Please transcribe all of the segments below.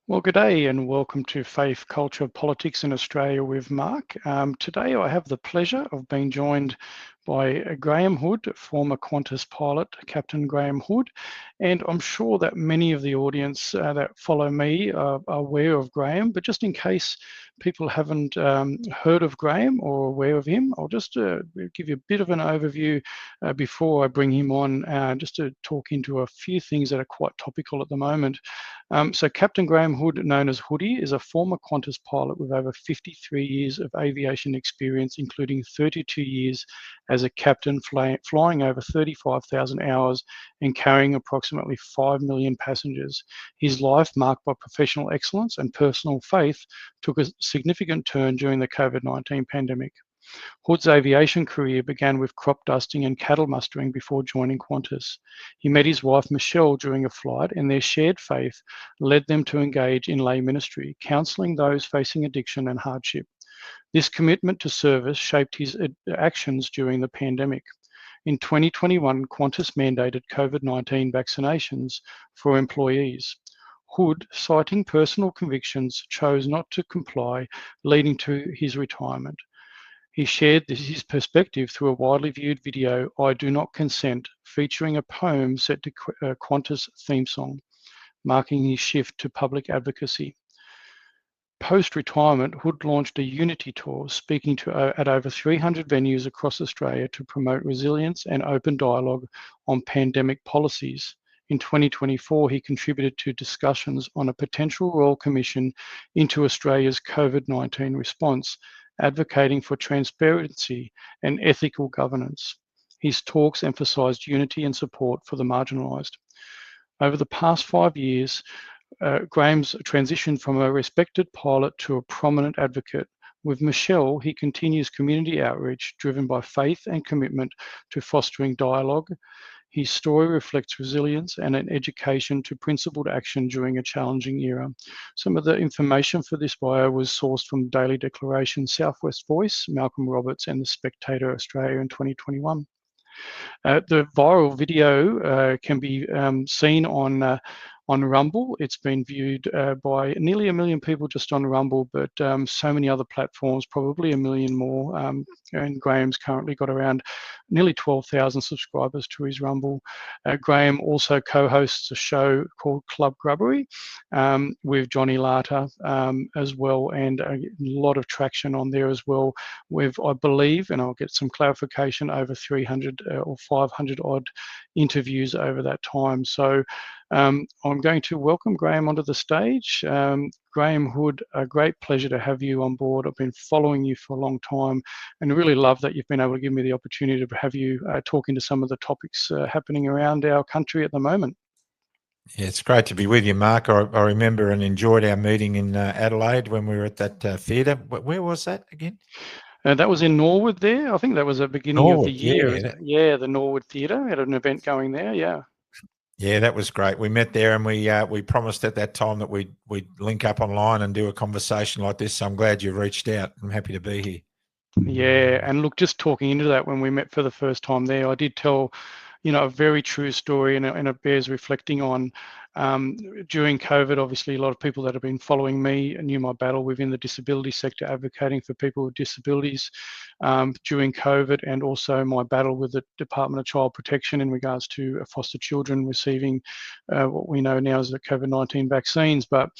Well, good day and welcome to Faith, Culture, Politics in Australia with Mark. Today I have the pleasure of being joined by Graham Hood, former Qantas pilot, Captain Graham Hood, and I'm sure that many of the audience that follow me are aware of Graham, but just in case people haven't heard of Graham or aware of him, I'll just give you a bit of an overview before I bring him on, just to talk into a few things that are quite topical at the moment. So Captain Graham Hood, known as Hoodie, is a former Qantas pilot with over 53 years of aviation experience, including 32 years as a captain, flying over 35,000 hours and carrying approximately 5 million passengers. His life, marked by professional excellence and personal faith, took a significant turn during the COVID-19 pandemic. Hood's aviation career began with crop dusting and cattle mustering before joining Qantas. He met his wife Michelle during a flight, and their shared faith led them to engage in lay ministry, counselling those facing addiction and hardship. This commitment to service shaped his actions during the pandemic. In 2021, Qantas mandated COVID-19 vaccinations for employees. Hood, citing personal convictions, chose not to comply, leading to his retirement. He shared his perspective through a widely viewed video, I Do Not Consent, featuring a poem set to Qantas' theme song, marking his shift to public advocacy. Post-retirement, Hood launched a Unity tour, speaking at over 300 venues across Australia to promote resilience and open dialogue on pandemic policies. In 2024, he contributed to discussions on a potential Royal Commission into Australia's COVID-19 response, advocating for transparency and ethical governance. His talks emphasised unity and support for the marginalised. Over the past 5 years, Graham's transitioned from a respected pilot to a prominent advocate. With Michelle, he continues community outreach driven by faith and commitment to fostering dialogue. His story reflects resilience and an education to principled action during a challenging era. Some of the information for this bio was sourced from Daily Declaration, Southwest Voice, Malcolm Roberts, and The Spectator Australia in 2021. The viral video can be seen on Rumble. It's been viewed by nearly 1 million people just on Rumble, but so many other platforms, probably 1 million more. And Graham's currently got around nearly 12,000 subscribers to his Rumble. Graham also co-hosts a show called Club Grubbery with Johnny Lata as well, and a lot of traction on there as well with, I believe, and I'll get some clarification, over 300 or 500 odd interviews over that time. So I'm going to welcome Graham onto the stage. Graham Hood, a great pleasure to have you on board. I've been following you for a long time and really love that you've been able to give me the opportunity to have you talk into some of the topics happening around our country at the moment. Yeah, it's great to be with you, Mark. I remember and enjoyed our meeting in Adelaide when we were at that theatre. Where was that again? That was in Norwood there. I think that was the beginning Norwood, of the year. yeah. Yeah, the Norwood Theatre. We had an event going there, yeah. Yeah, that was great. We met there and we promised at that time that we'd link up online and do a conversation like this. So I'm glad you reached out. I'm happy to be here. Yeah, and look, just talking into that when we met for the first time there, I did tell, a very true story, and it bears reflecting on. During COVID, obviously, a lot of people that have been following me knew my battle within the disability sector, advocating for people with disabilities during COVID, and also my battle with the Department of Child Protection in regards to foster children receiving what we know now as the COVID-19 vaccines. But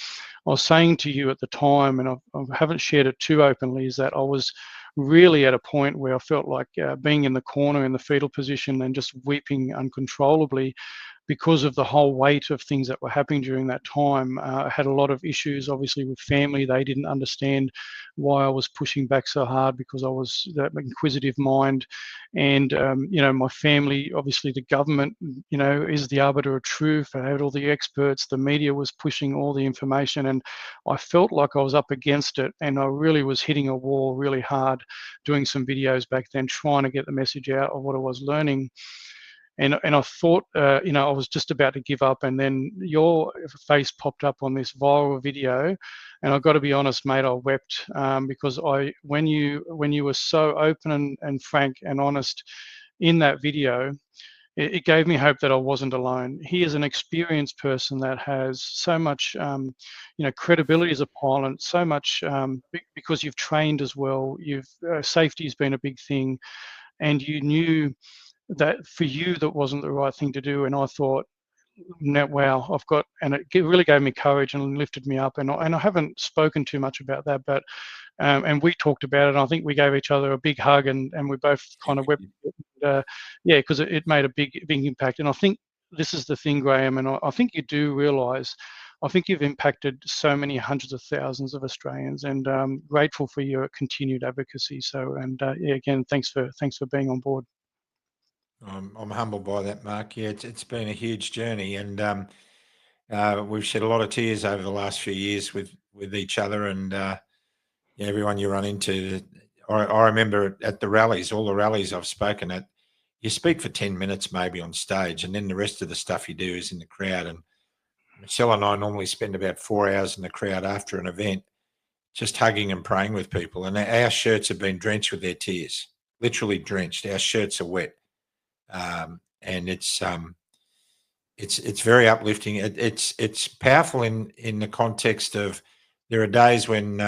I was saying to you at the time, and I haven't shared it too openly, is that I was really at a point where I felt like being in the corner in the fetal position and just weeping uncontrollably because of the whole weight of things that were happening during that time. I had a lot of issues, obviously, with family. They didn't understand why I was pushing back so hard because I was that inquisitive mind. And, my family, obviously the government, is the arbiter of truth. I had all the experts, the media was pushing all the information, and I felt like I was up against it. And I really was hitting a wall really hard, doing some videos back then, trying to get the message out of what I was learning. And I thought, I was just about to give up, and then your face popped up on this viral video, and I've got to be honest, mate, I wept because when you were so open and frank and honest in that video, it gave me hope that I wasn't alone. He is an experienced person that has so much, credibility as a pilot, so much because you've trained as well. Safety has been a big thing, and you knew that for you that wasn't the right thing to do. And I thought, no, wow, and it really gave me courage and lifted me up. And I haven't spoken too much about that, but and we talked about it. And I think we gave each other a big hug, and we both kind of wept, because it made a big impact. And I think this is the thing, Graham, and I think you do realise. I think you've impacted so many hundreds of thousands of Australians, and grateful for your continued advocacy. So, and again, thanks for being on board. I'm humbled by that, Mark. Yeah, it's been a huge journey, and we've shed a lot of tears over the last few years with each other, and everyone you run into. I remember at the rallies, all the rallies I've spoken at, you speak for 10 minutes maybe on stage, and then the rest of the stuff you do is in the crowd. And Michelle and I normally spend about 4 hours in the crowd after an event, just hugging and praying with people. And our shirts have been drenched with their tears, literally drenched. Our shirts are wet. And it's very uplifting. It's powerful in the context of, there are days when,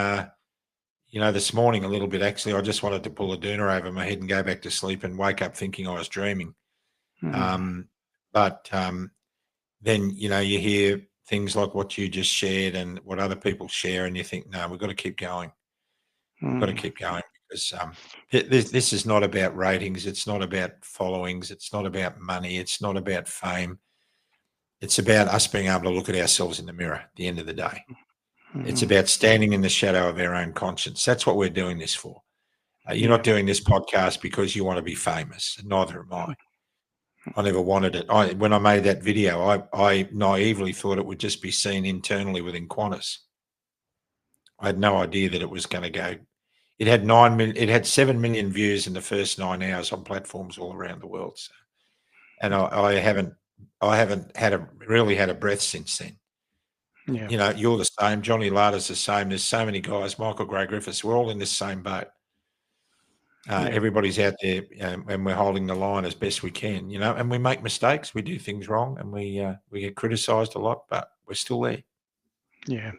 this morning a little bit, actually, I just wanted to pull a doona over my head and go back to sleep and wake up thinking I was dreaming. Mm-hmm. But then, you hear things like what you just shared and what other people share, and you think, no, we've got to keep going. We've got to keep going, because this is not about ratings. It's not about followings. It's not about money. It's not about fame. It's about us being able to look at ourselves in the mirror at the end of the day. It's about standing in the shadow of our own conscience. That's what we're doing this for. You're not doing this podcast because you want to be famous. Neither am I. I never wanted it. When I made that video, I naively thought it would just be seen internally within Qantas. I had no idea that it was going to go. It had 9 million. It had 7 million views in the first 9 hours on platforms all around the world. So, and I haven't really had a breath since then. Yeah. You're the same. Johnny Lada's the same. There's so many guys. Michael Gray Griffiths. We're all in this same boat. Everybody's out there, and we're holding the line as best we can. And we make mistakes. We do things wrong, and we get criticised a lot, but we're still there. Yeah,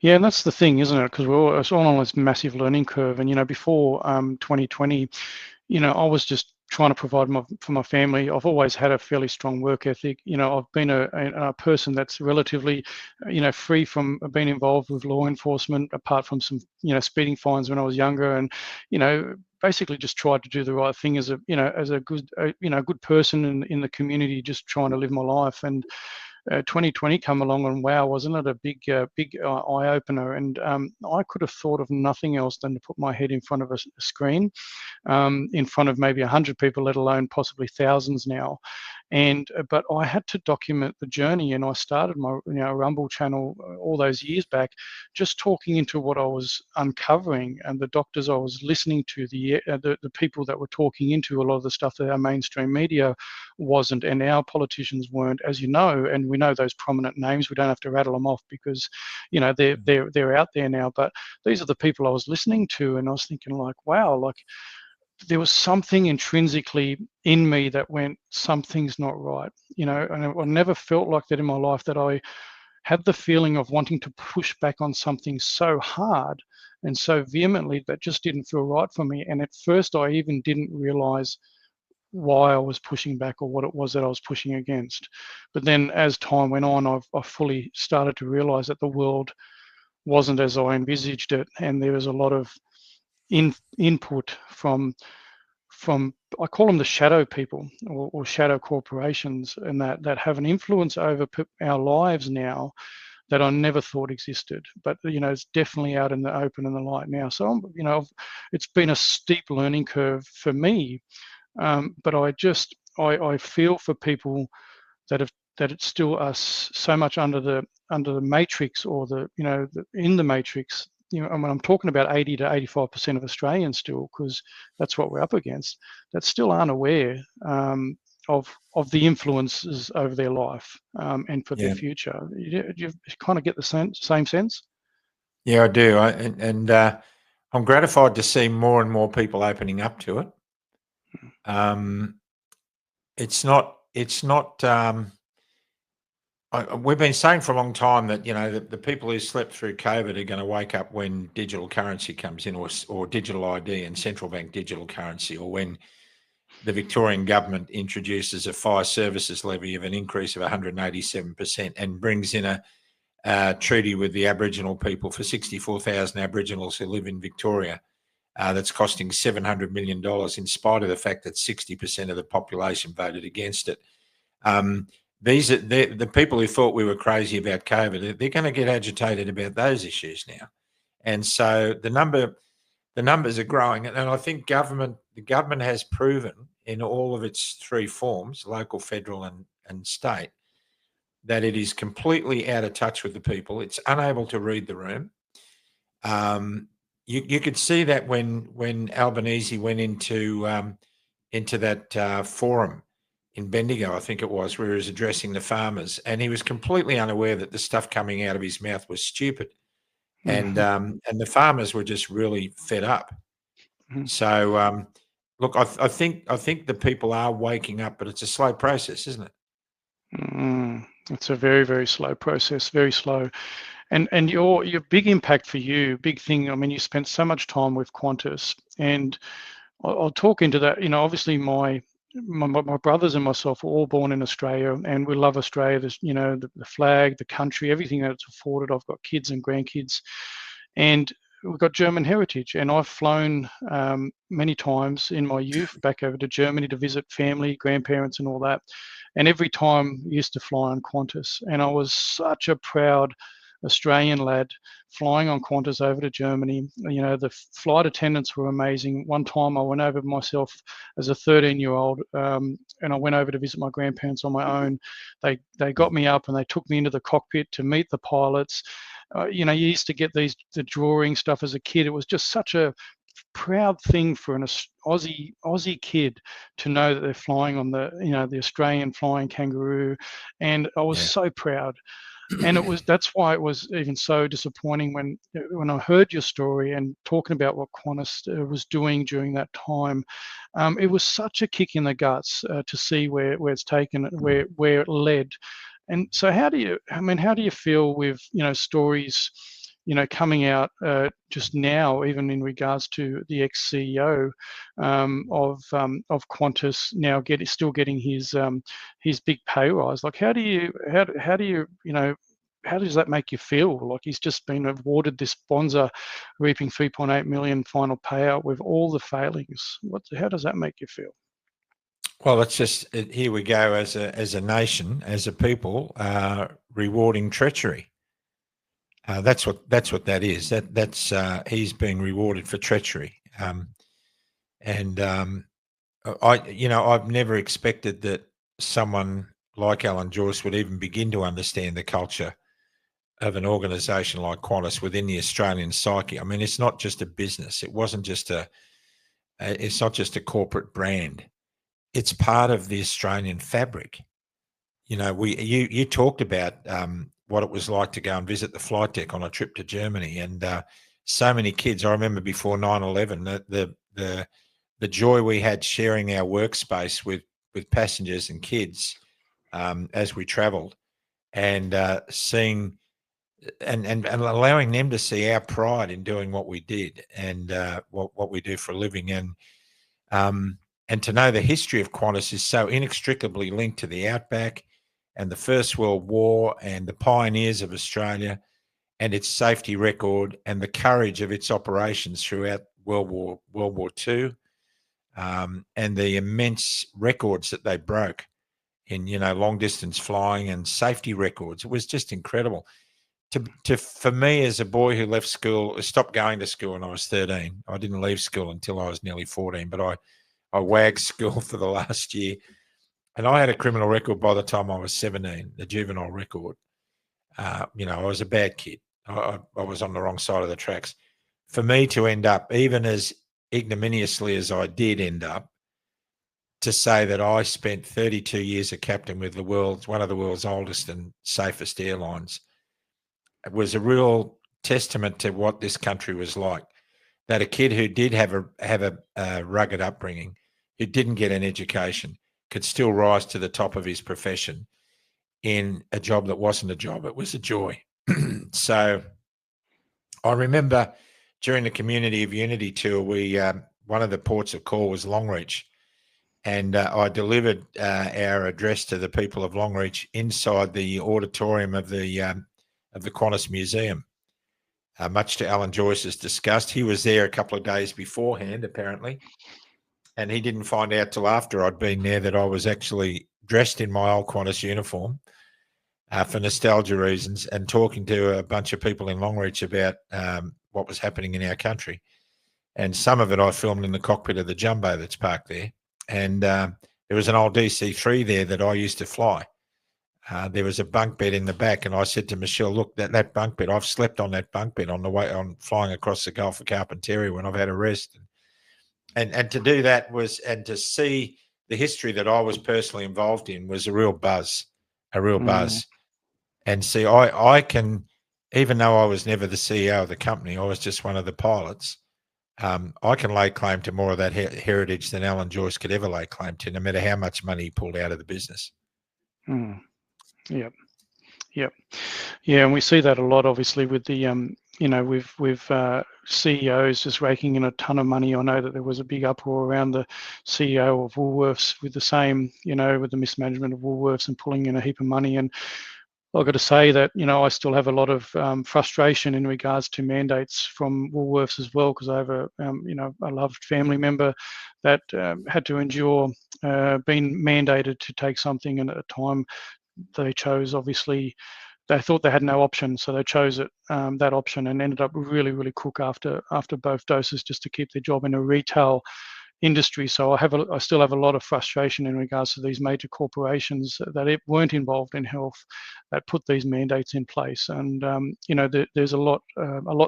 and that's the thing, isn't it? Because it's all on this massive learning curve. And before 2020, I was just trying to provide for my family. I've always had a fairly strong work ethic. I've been a person that's relatively, free from being involved with law enforcement, apart from some, speeding fines when I was younger, and, basically just tried to do the right thing as a good person in the community, just trying to live my life. And 2020 come along, and wow, wasn't it a big eye opener? And I could have thought of nothing else than to put my head in front of a screen, in front of maybe 100 people, let alone possibly thousands now. But I had to document the journey, and I started my Rumble channel all those years back, just talking into what I was uncovering, and the doctors I was listening to, the people that were talking into a lot of the stuff that our mainstream media wasn't, and our politicians weren't, as you know. And we know those prominent names. We don't have to rattle them off because they're out there now. But these are the people I was listening to, and I was thinking, like, wow, like, there was something intrinsically in me that went, something's not right, and I never felt like that in my life, that I had the feeling of wanting to push back on something so hard and so vehemently that just didn't feel right for me. And at first I even didn't realize why I was pushing back or what it was that I was pushing against. But then as time went on, I fully started to realize that the world wasn't as I envisaged it, and there was a lot of input from I call them the shadow people, or shadow corporations, and that have an influence over our lives now that I never thought existed. But it's definitely out in the open and the light now. So it's been a steep learning curve for me, but I feel for people that it's still us so much under the matrix, or in the matrix. And when I'm talking about 80 to 85% of Australians still, because that's what we're up against, that still aren't aware of the influences over their life, and for their future. You kind of get the same sense? Yeah, I do. I'm gratified to see more and more people opening up to it. It's not it's not. We've been saying for a long time that the people who slept through COVID are going to wake up when digital currency comes in, or digital ID and central bank digital currency, or when the Victorian government introduces a fire services levy of an increase of 187% and brings in a treaty with the Aboriginal people for 64,000 Aboriginals who live in Victoria. That's costing $700 million, in spite of the fact that 60% of the population voted against it. These are the people who thought we were crazy about COVID. They're going to get agitated about those issues now, and so the numbers are growing. And I think the government has proven in all of its three forms, local, federal, and state, that it is completely out of touch with the people. It's unable to read the room. You could see that when Albanese went into that forum in Bendigo, I think it was, where he was addressing the farmers, and he was completely unaware that the stuff coming out of his mouth was stupid, and the farmers were just really fed up. So, look, I think the people are waking up, but it's a slow process, isn't it? It's a very, very slow process, very slow. And your big impact for you, big thing, I mean, you spent so much time with Qantas, and I'll talk into that. Obviously my brothers and myself were all born in Australia, and we love Australia. There's, the flag, the country, everything that it's afforded. I've got kids and grandkids, and we've got German heritage. And I've flown many times in my youth back over to Germany to visit family, grandparents, and all that. And every time I used to fly on Qantas, and I was such a proud Australian lad flying on Qantas over to Germany. The flight attendants were amazing. One time I went over myself as a 13-year-old, and I went over to visit my grandparents on my own. They got me up and they took me into the cockpit to meet the pilots. You used to get the drawing stuff as a kid. It was just such a proud thing for an Aussie kid to know that they're flying on the Australian flying Kangaroo, and I was so proud. And that's why it was even so disappointing when I heard your story and talking about what Qantas was doing during that time. It was such a kick in the guts to see where it's taken, where it led. And so how do you feel with stories coming out just now, even in regards to the ex-CEO of Qantas now still getting his big pay rise? Like, how does that make you feel? Like, he's just been awarded this Bonza, reaping 3.8 million final payout with all the failings. How does that make you feel? Well, it's just, here we go, as a nation, as a people, rewarding treachery. That's what that is. That's he's being rewarded for treachery. I've never expected that someone like Alan Joyce would even begin to understand the culture of an organisation like Qantas within the Australian psyche. I mean, it's not just a business. It wasn't just it's not just a corporate brand. It's part of the Australian fabric. You talked about what it was like to go and visit the flight deck on a trip to Germany, and so many kids. I remember before 9/11, the joy we had sharing our workspace with passengers and kids as we travelled, and seeing and allowing them to see our pride in doing what we did and what we do for a living, and to know the history of Qantas is so inextricably linked to the Outback and the First World War and the pioneers of Australia and its safety record and the courage of its operations throughout World War II, and the immense records that they broke in long distance flying and safety records. It was just incredible. For me, as a boy who left school, stopped going to school when I was 13. I didn't leave school until I was nearly 14, but I wagged school for the last year. And I had a criminal record by the time I was 17, the juvenile record. I was a bad kid. I was on the wrong side of the tracks. For me to end up, even as ignominiously as I did end up, to say that I spent 32 years a captain with one of the world's oldest and safest airlines, it was a real testament to what this country was like. That a kid who did have a rugged upbringing, who didn't get an education, could still rise to the top of his profession in a job that wasn't a job. It was a joy. So I remember during the Community of Unity tour, we one of the ports of call was Longreach, and I delivered our address to the people of Longreach inside the auditorium of the Qantas Museum. Much to Alan Joyce's disgust, he was there a couple of days beforehand, apparently, and he didn't find out till after I'd been there that I was actually dressed in my old Qantas uniform for nostalgia reasons, and talking to a bunch of people in Longreach about what was happening in our country. And some of it I filmed in the cockpit of the Jumbo that's parked there. And there was an old DC-3 there that I used to fly. There was a bunk bed in the back, and I said to Michelle, look, that bunk bed, I've slept on that bunk bed on the way on flying across the Gulf of Carpentaria when I've had a rest. And to do that was, and to see the history that I was personally involved in was a real buzz. And see, I can, even though I was never the CEO of the company, I was just one of the pilots. I can lay claim to more of that heritage than Alan Joyce could ever lay claim to, no matter how much money he pulled out of the business. Yep. Yeah, and we see that a lot, obviously, with the with CEOs just raking in a ton of money. I know that there was a big uproar around the CEO of Woolworths with the same, with the mismanagement of Woolworths and pulling in a heap of money. And I've got to say that, I still have a lot of frustration in regards to mandates from Woolworths as well, because I have a loved family member that had to endure being mandated to take something, and at the time they chose, obviously, they thought they had no option, so they chose that option, and ended up really, really cook after both doses just to keep their job in a retail industry. So I still have a lot of frustration in regards to these major corporations that weren't involved in health that put these mandates in place. And there's a lot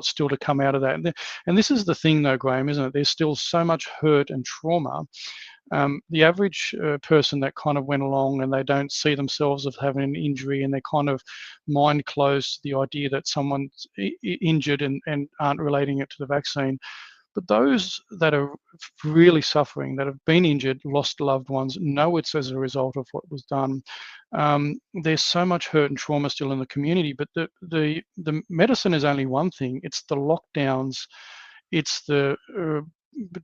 still to come out of that. And this is the thing, though, Graham, isn't it? There's still so much hurt and trauma. The average person that kind of went along and they don't see themselves as having an injury, and they're kind of mind closed to the idea that someone's injured and aren't relating it to the vaccine. But those that are really suffering, that have been injured, lost loved ones, know it's as a result of what was done. There's so much hurt and trauma still in the community, but the medicine is only one thing. It's the lockdowns, it's the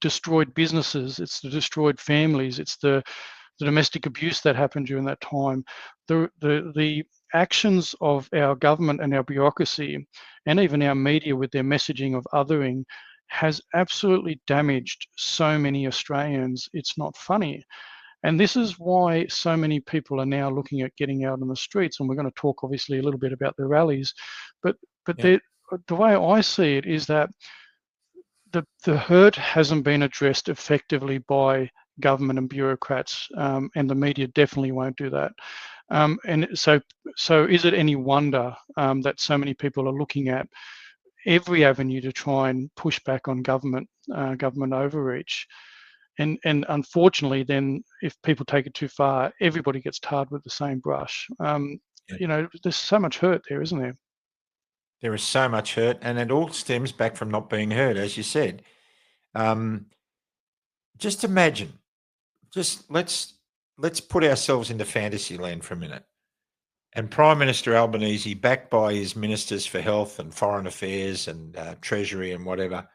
destroyed businesses, it's the destroyed families, it's the domestic abuse that happened during that time. The actions of our government and our bureaucracy, and even our media with their messaging of othering, has absolutely damaged so many Australians. It's not funny. And this is why so many people are now looking at getting out on the streets. And we're going to talk, obviously, a little bit about the rallies. But the way I see it is that the hurt hasn't been addressed effectively by government and bureaucrats, and the media definitely won't do that. And so is it any wonder that so many people are looking at every avenue to try and push back on government overreach? And unfortunately, then if people take it too far, everybody gets tarred with the same brush. There's so much hurt there, isn't there? There is so much hurt, and it all stems back from not being heard, as you said. Just imagine, let's put ourselves into fantasy land for a minute. And Prime Minister Albanese, backed by his ministers for health and foreign affairs and treasury and whatever,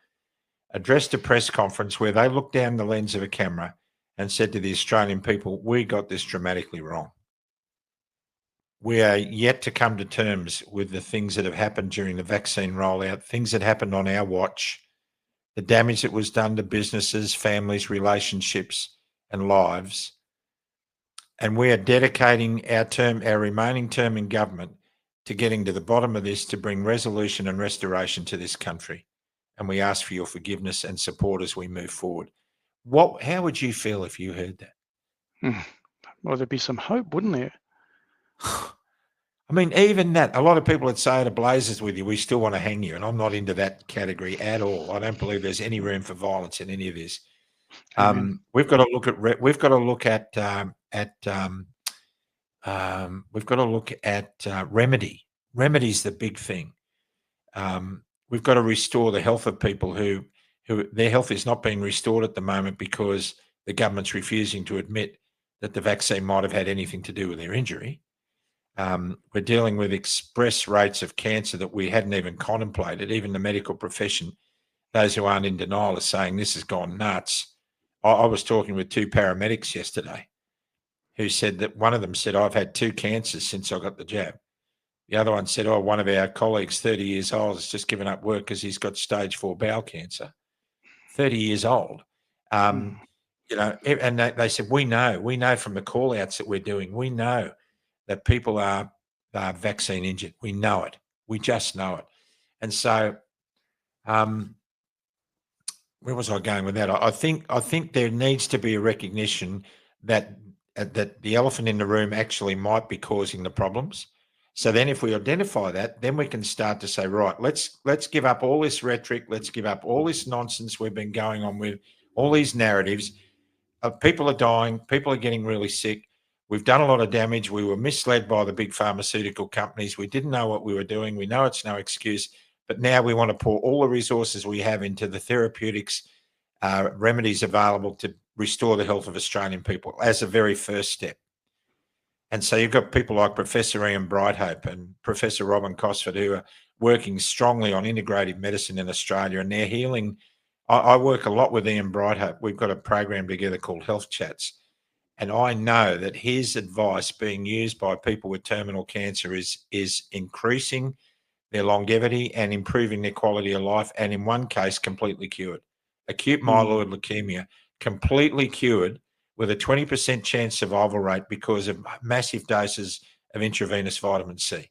addressed a press conference where they looked down the lens of a camera and said to the Australian people, we got this dramatically wrong. We are yet to come to terms with the things that have happened during the vaccine rollout, things that happened on our watch, the damage that was done to businesses, families, relationships, and lives. And we are dedicating our remaining term in government to getting to the bottom of this, to bring resolution and restoration to this country. And we ask for your forgiveness and support as we move forward. How would you feel if you heard that? Well, there'd be some hope, wouldn't there? I mean, even that, a lot of people would say to blazes with you, we still want to hang you. And I'm not into that category at all. I don't believe there's any room for violence in any of this. We've got to look at remedy. Remedy's the big thing. We've got to restore the health of people who their health is not being restored at the moment because the government's refusing to admit that the vaccine might have had anything to do with their injury. We're dealing with express rates of cancer that we hadn't even contemplated. Even the medical profession, those who aren't in denial, are saying this has gone nuts. I was talking with 2 paramedics yesterday who said that one of them said, I've had 2 cancers since I got the jab. The other one said, one of our colleagues, 30 years old, has just given up work because he's got stage 4 bowel cancer. 30 years old. And they said, we know from the call outs that we're doing, we know that people are vaccine injured. We know it. We just know it. And so, where was I going with that? I think there needs to be a recognition that the elephant in the room actually might be causing the problems. So then if we identify that, then we can start to say, right, let's give up all this rhetoric. Let's give up all this nonsense we've been going on with, all these narratives. People are dying. People are getting really sick. We've done a lot of damage. We were misled by the big pharmaceutical companies. We didn't know what we were doing. We know it's no excuse. But now we want to pour all the resources we have into the therapeutics, remedies available to restore the health of Australian people as a very first step. And so you've got people like Professor Ian Brighthope and Professor Robin Cosford who are working strongly on integrative medicine in Australia, and they're healing. I work a lot with Ian Brighthope. We've got a program together called Health Chats. And I know that his advice being used by people with terminal cancer is increasing their longevity and improving their quality of life, and in one case, completely cured. Acute myeloid leukemia, completely cured with a 20% chance survival rate because of massive doses of intravenous vitamin C.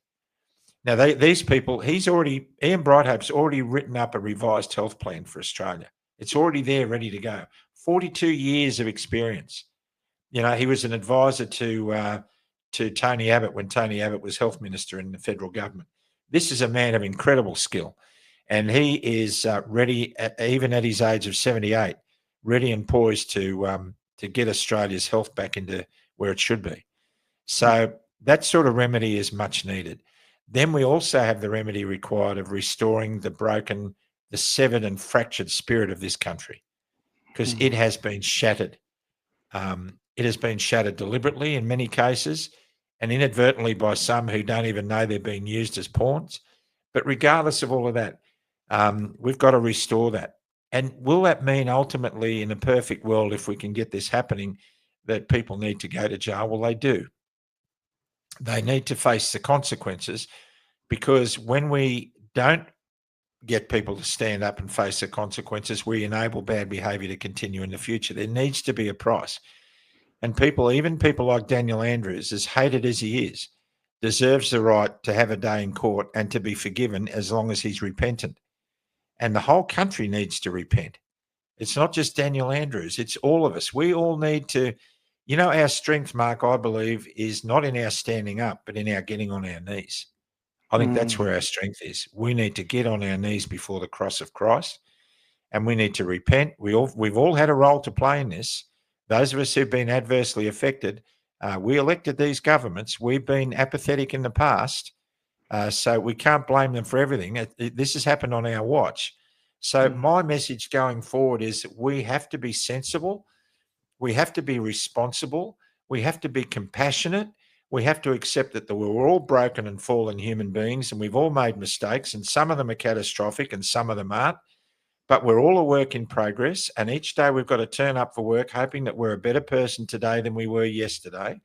Now, these people, Ian Brighthope's already written up a revised health plan for Australia. It's already there, ready to go. 42 years of experience. He was an advisor to Tony Abbott when Tony Abbott was health minister in the federal government. This is a man of incredible skill, and he is ready, even at his age of 78, ready and poised to get Australia's health back into where it should be. So that sort of remedy is much needed. Then we also have the remedy required of restoring the broken, the severed and fractured spirit of this country, because it has been shattered. It has been shattered deliberately in many cases and inadvertently by some who don't even know they're being used as pawns. But regardless of all of that, we've got to restore that. And will that mean ultimately, in a perfect world, if we can get this happening, that people need to go to jail? Well, they do. They need to face the consequences, because when we don't get people to stand up and face the consequences, we enable bad behaviour to continue in the future. There needs to be a price. And even people like Daniel Andrews, as hated as he is, deserves the right to have a day in court and to be forgiven as long as he's repentant. And the whole country needs to repent. It's not just Daniel Andrews, it's all of us. We all need to, our strength, Mark, I believe, is not in our standing up, but in our getting on our knees. I think that's where our strength is. We need to get on our knees before the cross of Christ, and we need to repent. We've all had a role to play in this. Those of us who've been adversely affected, we elected these governments. We've been apathetic in the past, so we can't blame them for everything. This has happened on our watch. So my message going forward is we have to be sensible. We have to be responsible. We have to be compassionate. We have to accept that we're all broken and fallen human beings, and we've all made mistakes, and some of them are catastrophic and some of them aren't. But we're all a work in progress, and each day we've got to turn up for work hoping that we're a better person today than we were yesterday.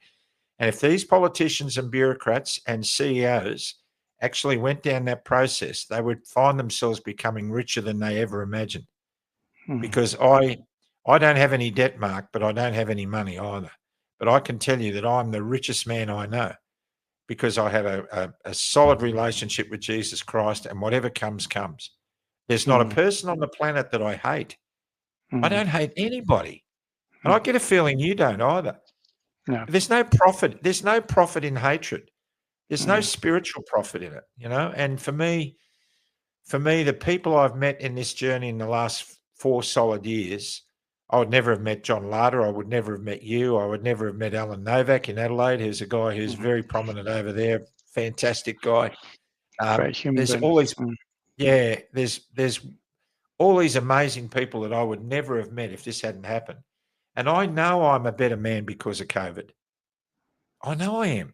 And if these politicians and bureaucrats and CEOs actually went down that process, they would find themselves becoming richer than they ever imagined. Because I don't have any debt, Mark, but I don't have any money either. But I can tell you that I'm the richest man I know, because I have a solid relationship with Jesus Christ, and whatever comes, comes. There's not a person on the planet that I hate. I don't hate anybody. And I get a feeling you don't either. No. There's no profit. There's no profit in hatred. There's no spiritual profit in it, And for me, the people I've met in this journey in the last 4 solid years, I would never have met John Larder. I would never have met you. I would never have met Alan Novak in Adelaide, who's a guy who's very prominent over there. Fantastic guy. Great human there's being. all these, there's all these amazing people that I would never have met if this hadn't happened. And I know I'm a better man because of COVID. I know I am.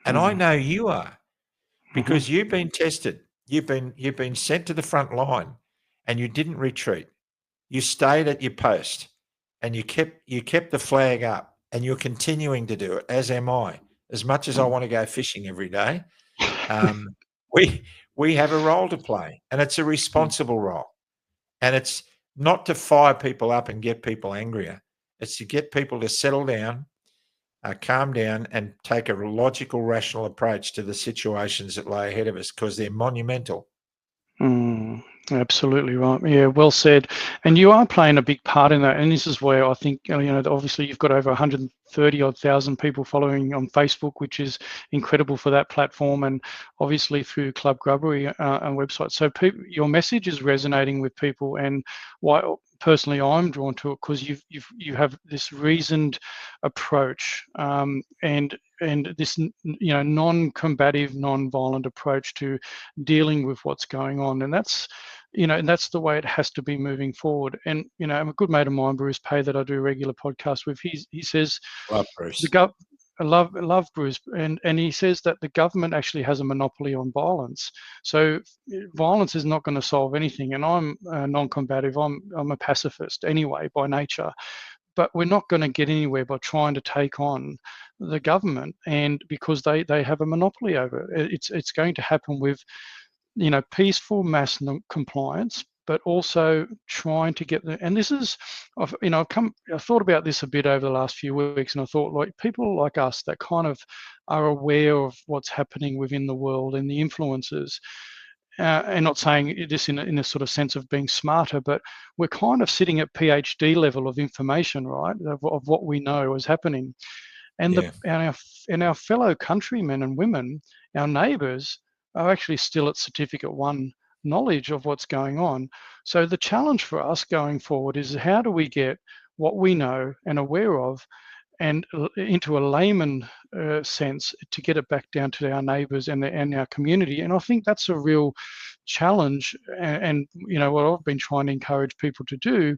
And I know you are, because you've been tested. You've been sent to the front line and you didn't retreat. You stayed at your post and you kept the flag up, and you're continuing to do it, as am I. As much as I want to go fishing every day, we have a role to play, and it's a responsible role. And it's not to fire people up and get people angrier. It's to get people to settle down, calm down, and take a logical, rational approach to the situations that lie ahead of us, because they're monumental. Absolutely right. Yeah, well said. And you are playing a big part in that. And this is where I think, obviously you've got over 130,000 people following on Facebook, which is incredible for that platform, and obviously through Club Grubbery and website. So your message is resonating with people, and why personally I'm drawn to it, because you have this reasoned approach, and this non-combative, non-violent approach to dealing with what's going on, and that's the way it has to be moving forward. And I'm a good mate of mine, Bruce Pay, that I do regular podcasts with. He says, Love Bruce. I love Bruce, and he says that the government actually has a monopoly on violence. So violence is not going to solve anything. And I'm non-combative. I'm a pacifist anyway by nature. But we're not going to get anywhere by trying to take on the government, and because they have a monopoly over it. It's going to happen with peaceful mass compliance, but also trying to get the, and this is, I thought about this a bit over the last few weeks, and I thought, like, people like us that kind of are aware of what's happening within the world and the influences, and not saying this in a sort of sense of being smarter, but we're kind of sitting at PhD level of information, right, of what we know is happening. And our fellow countrymen and women, our neighbours, are actually still at certificate 1 knowledge of what's going on. So the challenge for us going forward is, how do we get what we know and aware of and into a layman sense to get it back down to our neighbours and our community? And I think that's a real challenge. And what I've been trying to encourage people to do,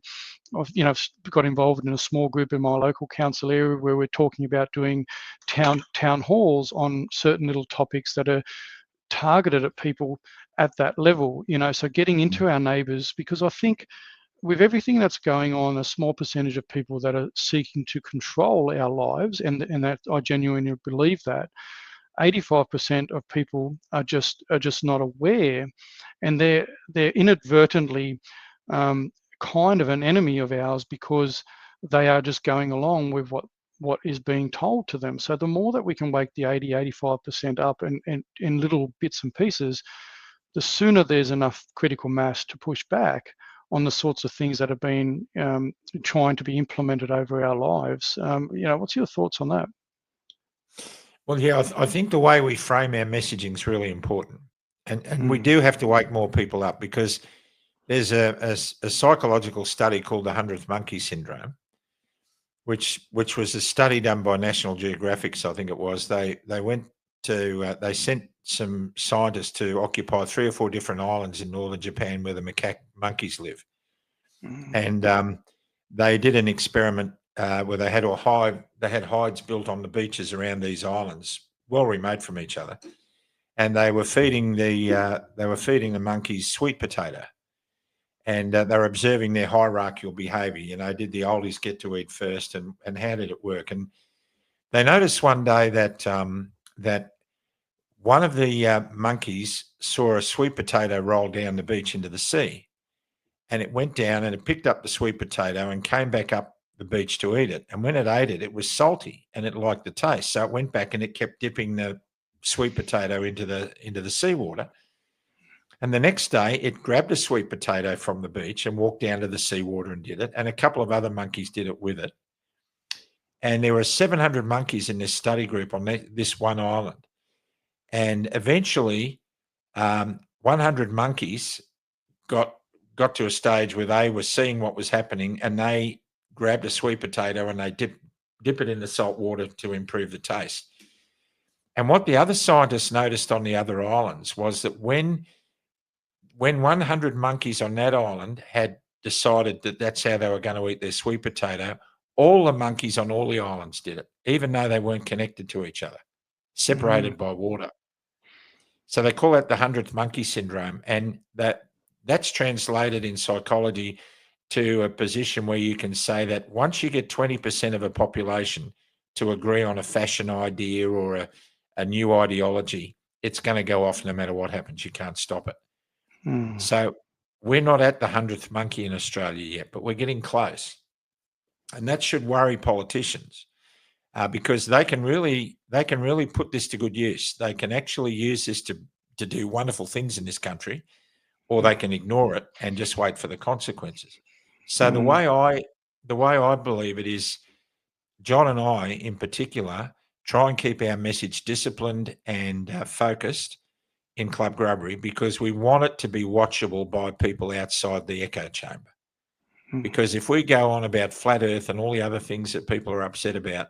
I've got involved in a small group in my local council area where we're talking about doing town halls on certain little topics that are targeted at people at that level, so getting into our neighbours, because I think with everything that's going on, a small percentage of people that are seeking to control our lives, and that I genuinely believe that 85% of people are just not aware, and they're inadvertently kind of an enemy of ours, because they are just going along with what is being told to them. So the more that we can wake the 85% up and in little bits and pieces, the sooner there's enough critical mass to push back on the sorts of things that have been trying to be implemented over our lives. What's your thoughts on that? Well, yeah, I think the way we frame our messaging is really important. And we do have to wake more people up, because there's a psychological study called the 100th Monkey Syndrome, which was a study done by National Geographic, I think it was. They went to they sent some scientists to occupy 3 or 4 different islands in northern Japan where the macaque monkeys live, and they did an experiment where they had hides built on the beaches around these islands, well remote from each other, and they were feeding the monkeys sweet potato. And they're observing their hierarchical behaviour. Did the oldies get to eat first, and how did it work? And they noticed one day that that one of the monkeys saw a sweet potato roll down the beach into the sea, and it went down and it picked up the sweet potato and came back up the beach to eat it. And when it ate it, it was salty and it liked the taste, so it went back and it kept dipping the sweet potato into the seawater. And the next day, it grabbed a sweet potato from the beach and walked down to the seawater and did it. And a couple of other monkeys did it with it. And there were 700 monkeys in this study group on this one island. And eventually, 100 monkeys got to a stage where they were seeing what was happening, and they grabbed a sweet potato and they dip it in the salt water to improve the taste. And what the other scientists noticed on the other islands was that when 100 monkeys on that island had decided that that's how they were going to eat their sweet potato, All the monkeys on all the islands did it, even though they weren't connected to each other, separated by water. So they call that the 100th monkey syndrome, and that's translated in psychology to a position where you can say that once you get 20% of a population to agree on a fashion idea or a new ideology, it's going to go off no matter what happens. You can't stop it. So we're not at the 100th monkey in Australia yet, but we're getting close. And that should worry politicians because they can really put this to good use. They can actually use this to do wonderful things in this country, or they can ignore it and just wait for the consequences. So the way I believe it is, John and I in particular try and keep our message disciplined and focused in Club Grubbery because we want it to be watchable by people outside the echo chamber. Because if we go on about flat earth and all the other things that people are upset about,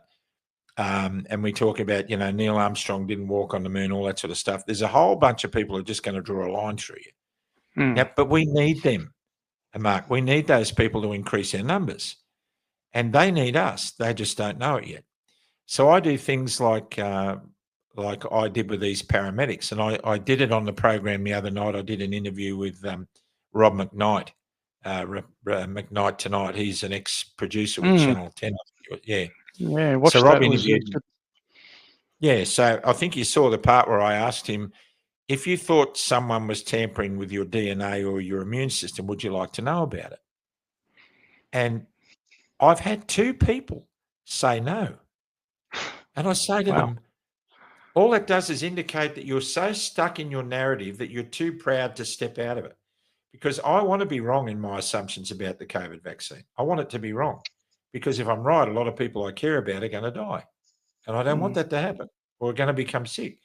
and we talk about, Neil Armstrong didn't walk on the moon, all that sort of stuff, there's a whole bunch of people who are just going to draw a line through you. Yeah, but we need them, Mark. We need those people to increase our numbers. And they need us. They just don't know it yet. So I do things like I did with these paramedics. And I did it on the program the other night. I did an interview with Rob McKnight. McKnight Tonight. He's an ex-producer with Channel 10. Yeah. Yeah, watch so that. Rob interviewed me. Yeah, so I think you saw the part where I asked him, if you thought someone was tampering with your DNA or your immune system, would you like to know about it? And I've had 2 people say no. And I say to them, all that does is indicate that you're so stuck in your narrative that you're too proud to step out of it. Because I want to be wrong in my assumptions about the COVID vaccine. I want it to be wrong. Because if I'm right, a lot of people I care about are going to die. And I don't want that to happen or are going to become sick.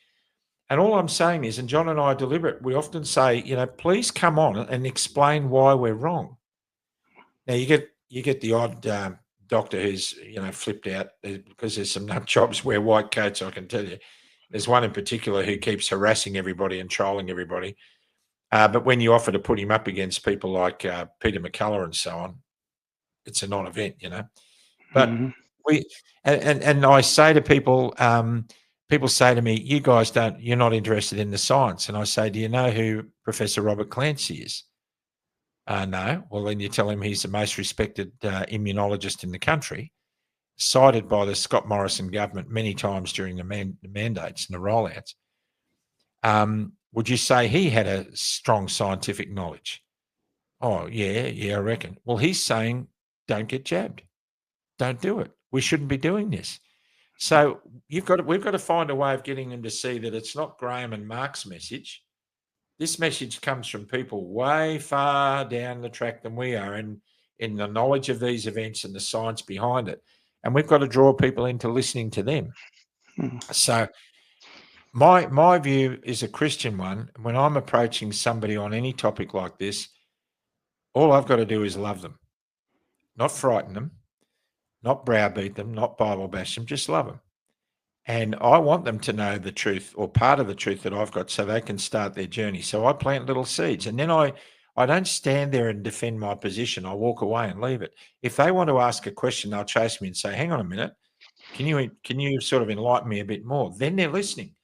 And all I'm saying is, and John and I are deliberate, we often say, please come on and explain why we're wrong. Now, you get the odd doctor who's, flipped out because there's some nut jobs wear white coats, I can tell you. There's one in particular who keeps harassing everybody and trolling everybody. But when you offer to put him up against people like Peter McCullough and so on, it's a non-event, But and I say to people, people say to me, you guys you're not interested in the science. And I say, do you know who Professor Robert Clancy is? No. Well, then you tell him he's the most respected immunologist in the country, cited by the Scott Morrison government many times during the mandates and the rollouts. Would you say he had a strong scientific knowledge? Oh, yeah, I reckon. Well, he's saying, don't get jabbed. Don't do it. We shouldn't be doing this. So we've got to find a way of getting them to see that it's not Graham and Mark's message. This message comes from people way far down the track than we are in the knowledge of these events and the science behind it. And we've got to draw people into listening to them. So my view is a Christian one. When I'm approaching somebody on any topic like this, all I've got to do is love them, not frighten them, not browbeat them, not Bible bash them, just love them. And I want them to know the truth or part of the truth that I've got so they can start their journey. So I plant little seeds and then I don't stand there and defend my position. I walk away and leave it. If they want to ask a question, they'll chase me and say, hang on a minute, can you sort of enlighten me a bit more? Then they're listening.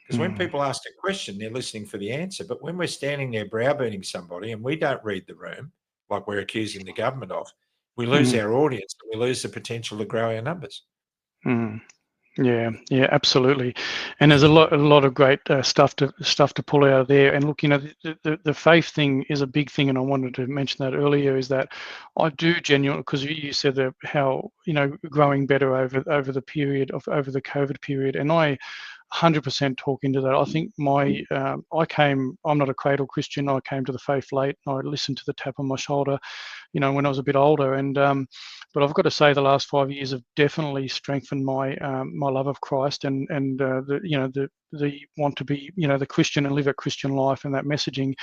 Because when people ask a question, they're listening for the answer. But when we're standing there browbeating somebody and we don't read the room, like we're accusing the government of, we lose our audience and we lose the potential to grow our numbers. Yeah, absolutely. And there's a lot of great stuff to pull out of there. And look, the faith thing is a big thing, and I wanted to mention that earlier. Is that I do genuinely, because you said that how growing better over the period over the COVID period, and I 100% talk into that. I think I'm not a cradle Christian. I came to the faith late. I listened to the tap on my shoulder, when I was a bit older. And but I've got to say the last 5 years have definitely strengthened my my love of Christ and the want to be the Christian and live a Christian life and that messaging.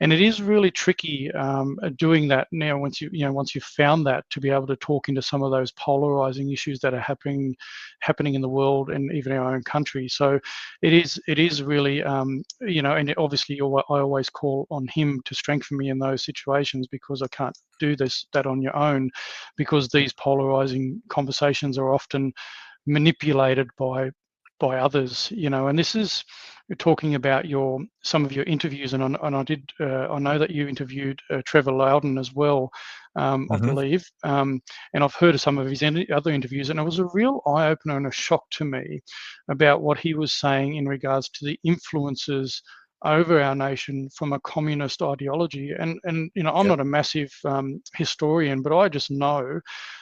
And it is really tricky doing that now once you've found that, to be able to talk into some of those polarizing issues that are happening in the world and even our own country. So it is really and obviously I always call on him to strengthen me in those situations, because I can't do that on your own, because these polarizing conversations are often manipulated by others, and this is talking about some of your interviews, and I know that you interviewed Trevor Loudon as well, I believe, and I've heard of some of his other interviews, and it was a real eye-opener and a shock to me about what he was saying in regards to the influences over our nation from a communist ideology. And I'm not a massive historian, but I just know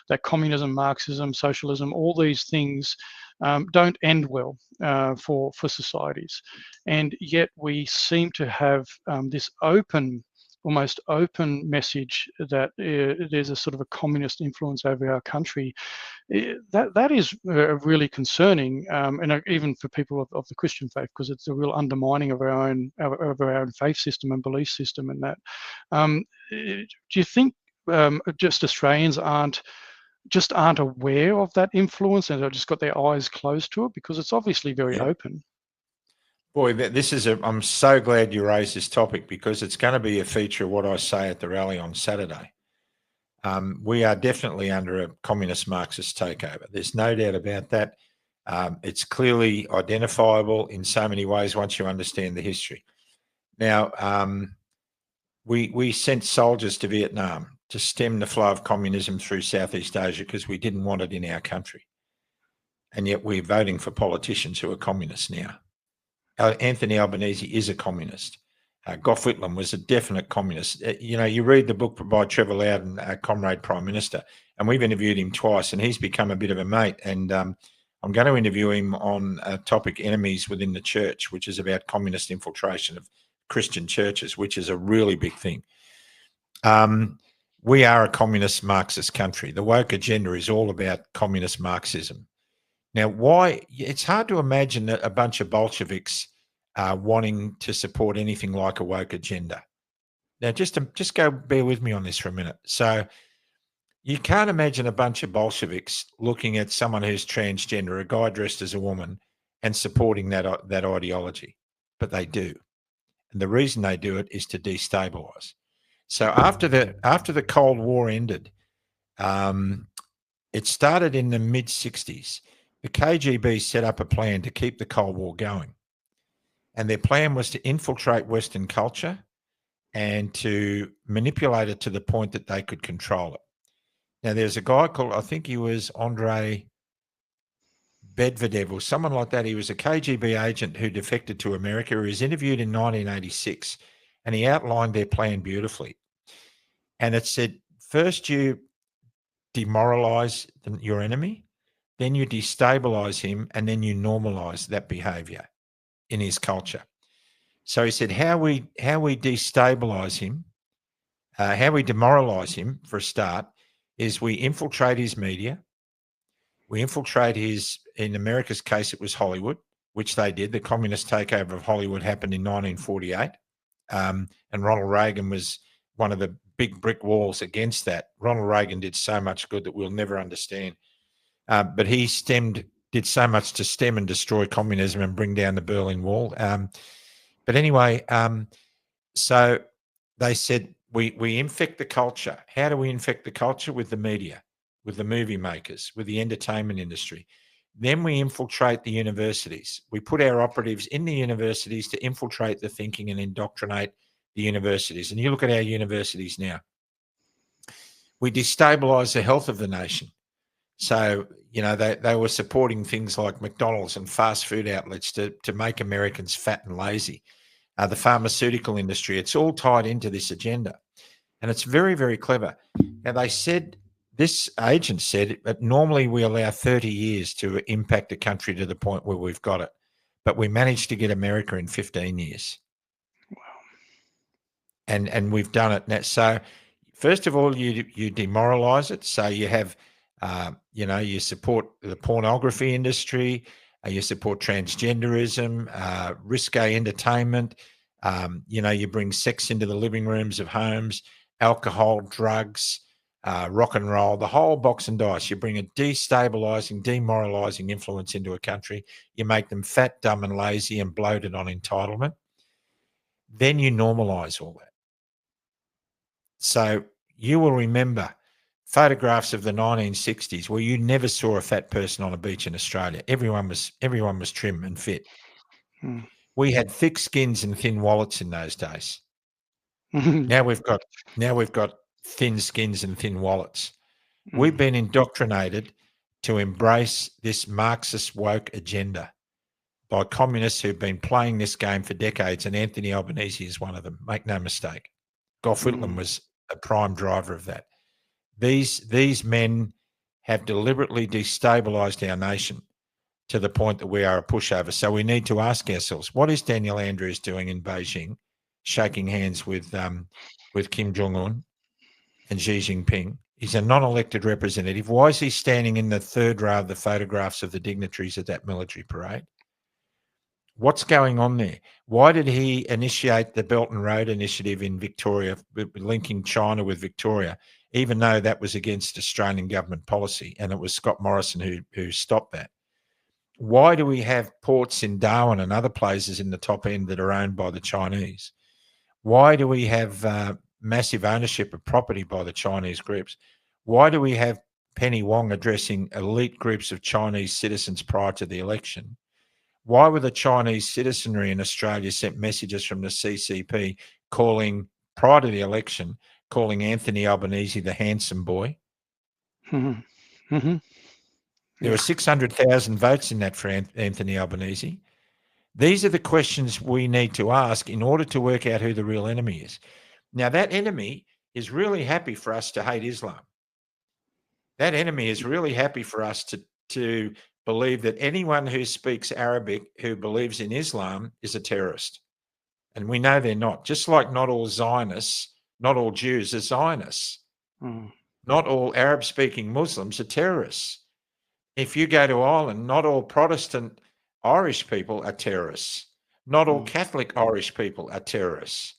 that communism, Marxism, socialism, all these things don't end well for societies. And yet we seem to have this almost open message that there's a sort of a communist influence over our country. That is really concerning, and even for people of the Christian faith, because it's a real undermining of our own faith system and belief system. And that, do you think just Australians aren't aware of that influence, and they've just got their eyes closed to it, because it's obviously very open? Boy, I'm so glad you raised this topic, because it's going to be a feature of what I say at the rally on Saturday. We are definitely under a communist Marxist takeover. There's no doubt about that. It's clearly identifiable in so many ways once you understand the history. Now, we sent soldiers to Vietnam to stem the flow of communism through Southeast Asia, because we didn't want it in our country. And yet we're voting for politicians who are communists now. Anthony Albanese is a communist. Gough Whitlam was a definite communist. You read the book by Trevor Loudon, Comrade Prime Minister, and we've interviewed him twice, and he's become a bit of a mate. And I'm going to interview him on a topic, Enemies Within the Church, which is about communist infiltration of Christian churches, which is a really big thing. We are a communist Marxist country. The woke agenda is all about communist Marxism. Now, why? It's hard to imagine a bunch of Bolsheviks wanting to support anything like a woke agenda. Now, just go bear with me on this for a minute. So you can't imagine a bunch of Bolsheviks looking at someone who's transgender, a guy dressed as a woman, and supporting that ideology, but they do. And the reason they do it is to destabilize. So after the Cold War ended, it started in the mid-60s. The KGB set up a plan to keep the Cold War going. And their plan was to infiltrate Western culture and to manipulate it to the point that they could control it. Now, there's a guy called, I think he was Andrei Medvedev or someone like that. He was a KGB agent who defected to America. He was interviewed in 1986, and he outlined their plan beautifully. And it said, first you demoralize your enemy, then you destabilize him, and then you normalize that behavior in his culture. So he said, how we destabilize him, how we demoralize him, for a start, is we infiltrate his media. We infiltrate in America's case, it was Hollywood, which they did. The communist takeover of Hollywood happened in 1948. And Ronald Reagan was one of the big brick walls against that. Ronald Reagan did so much good that we'll never understand. But he did so much to stem and destroy communism and bring down the Berlin Wall. But anyway, so they said, we infect the culture. How do we infect the culture? With the media, with the movie makers, with the entertainment industry. Then we infiltrate the universities. We put our operatives in the universities to infiltrate the thinking and indoctrinate the universities. And you look at our universities now. We destabilize the health of the nation. So, they were supporting things like McDonald's and fast food outlets to make Americans fat and lazy. The pharmaceutical industry, it's all tied into this agenda. And it's very, very clever. Now, this agent said that normally we allow 30 years to impact a country to the point where we've got it. But we managed to get America in 15 years. Wow. And we've done it now. So, first of all, you demoralize it. So you have... you support the pornography industry, you support transgenderism, risque entertainment, you bring sex into the living rooms of homes, alcohol, drugs, rock and roll, the whole box and dice. You bring a destabilizing, demoralizing influence into a country. You make them fat, dumb and lazy and bloated on entitlement. Then you normalize all that. So you will remember photographs of the 1960s where you never saw a fat person on a beach in Australia. Everyone was trim and fit. Mm. We had thick skins and thin wallets in those days. Now we've got thin skins and thin wallets. We've been indoctrinated to embrace this Marxist woke agenda by communists who've been playing this game for decades, and Anthony Albanese is one of them. Make no mistake. Gough Whitlam was a prime driver of that. These men have deliberately destabilised our nation to the point that we are a pushover. So we need to ask ourselves, what is Daniel Andrews doing in Beijing, shaking hands with Kim Jong-un and Xi Jinping? He's a non-elected representative. Why is he standing in the third row of the photographs of the dignitaries at that military parade? What's going on there? Why did he initiate the Belt and Road Initiative in Victoria, linking China with Victoria, even though that was against Australian government policy, and it was Scott Morrison who stopped that? Why do we have ports in Darwin and other places in the top end that are owned by the Chinese? Why do we have massive ownership of property by the Chinese groups? Why do we have Penny Wong addressing elite groups of Chinese citizens prior to the election? Why were the Chinese citizenry in Australia sent messages from the CCP prior to the election, calling Anthony Albanese the handsome boy? There were 600,000 votes in that for Anthony Albanese. These are the questions we need to ask in order to work out who the real enemy is. Now, that enemy is really happy for us to hate Islam. That enemy is really happy for us to believe that anyone who speaks Arabic who believes in Islam is a terrorist. And we know they're not. Just like not all Zionists, not all Jews are Zionists. Not all Arab-speaking Muslims are terrorists. If you go to Ireland, not all Protestant Irish people are terrorists. Not all Catholic Irish people are terrorists.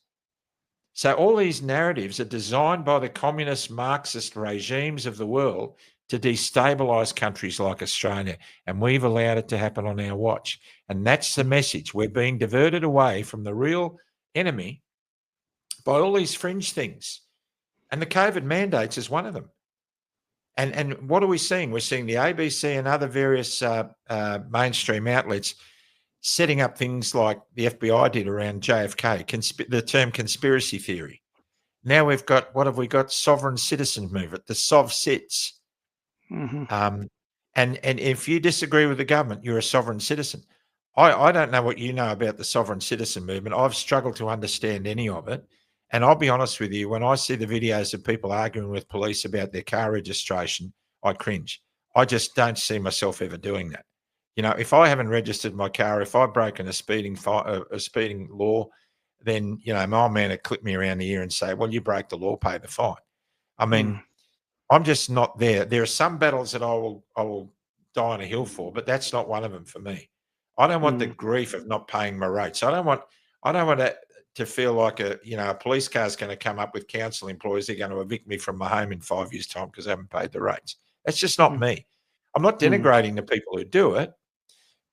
So all these narratives are designed by the communist Marxist regimes of the world to destabilise countries like Australia, and we've allowed it to happen on our watch. And that's the message. We're being diverted away from the real enemy by all these fringe things. And the COVID mandates is one of them. And what are we seeing? We're seeing the ABC and other various mainstream outlets setting up things like the FBI did around JFK, the term conspiracy theory. Now we've got, what have we got? Sovereign citizen movement, the Sov-Cits. And if you disagree with the government, you're a sovereign citizen. I don't know what you know about the sovereign citizen movement. I've struggled to understand any of it. And I'll be honest with you, when I see the videos of people arguing with police about their car registration, I cringe. I just don't see myself ever doing that. You know, if I haven't registered my car, if I've broken a speeding law, then, you know, my old man would clip me around the ear and say, well, you broke the law, pay the fine. I mean, I'm just not there. There are some battles that I will die on a hill for, but that's not one of them for me. I don't want the grief of not paying my rates. I don't want to feel like a police car is going to come up with council employees. They're going to evict me from my home in 5 years' time because I haven't paid the rates. That's just not me. I'm not denigrating the people who do it,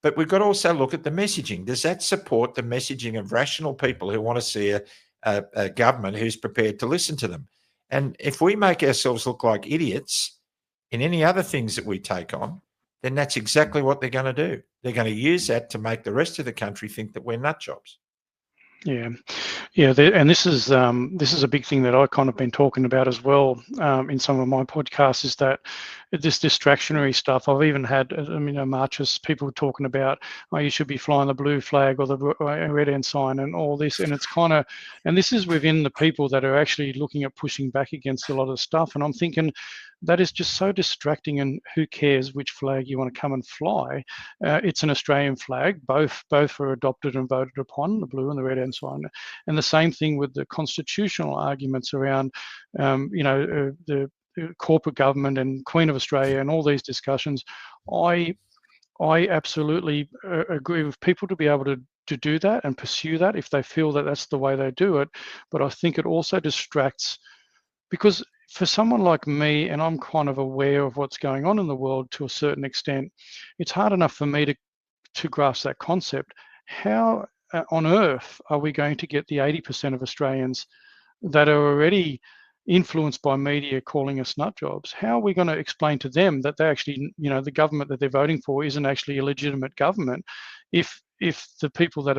but we've got to also look at the messaging. Does that support the messaging of rational people who want to see a government who's prepared to listen to them? And if we make ourselves look like idiots in any other things that we take on, then that's exactly what they're going to do. They're going to use that to make the rest of the country think that we're nut jobs. Yeah, and this is a big thing that I kind of been talking about as well in some of my podcasts, is that this distractionary stuff. I've even had marches, people talking about, oh, you should be flying the blue flag or the red ensign and all this, and it's kind of, and this is within the people that are actually looking at pushing back against a lot of stuff, and I'm thinking that is just so distracting, and who cares which flag you want to come and fly? It's an Australian flag, both were adopted and voted upon, the blue and the red ensign. And the same thing with the constitutional arguments around, the corporate government and Queen of Australia and all these discussions. I absolutely agree with people to be able to do that and pursue that if they feel that that's the way they do it. But I think it also distracts, because for someone like me, and I'm kind of aware of what's going on in the world to a certain extent, it's hard enough for me to grasp that concept. How on earth are we going to get the 80% of Australians that are already influenced by media calling us nut jobs, how are we going to explain to them that they actually, the government that they're voting for isn't actually a legitimate government if the people that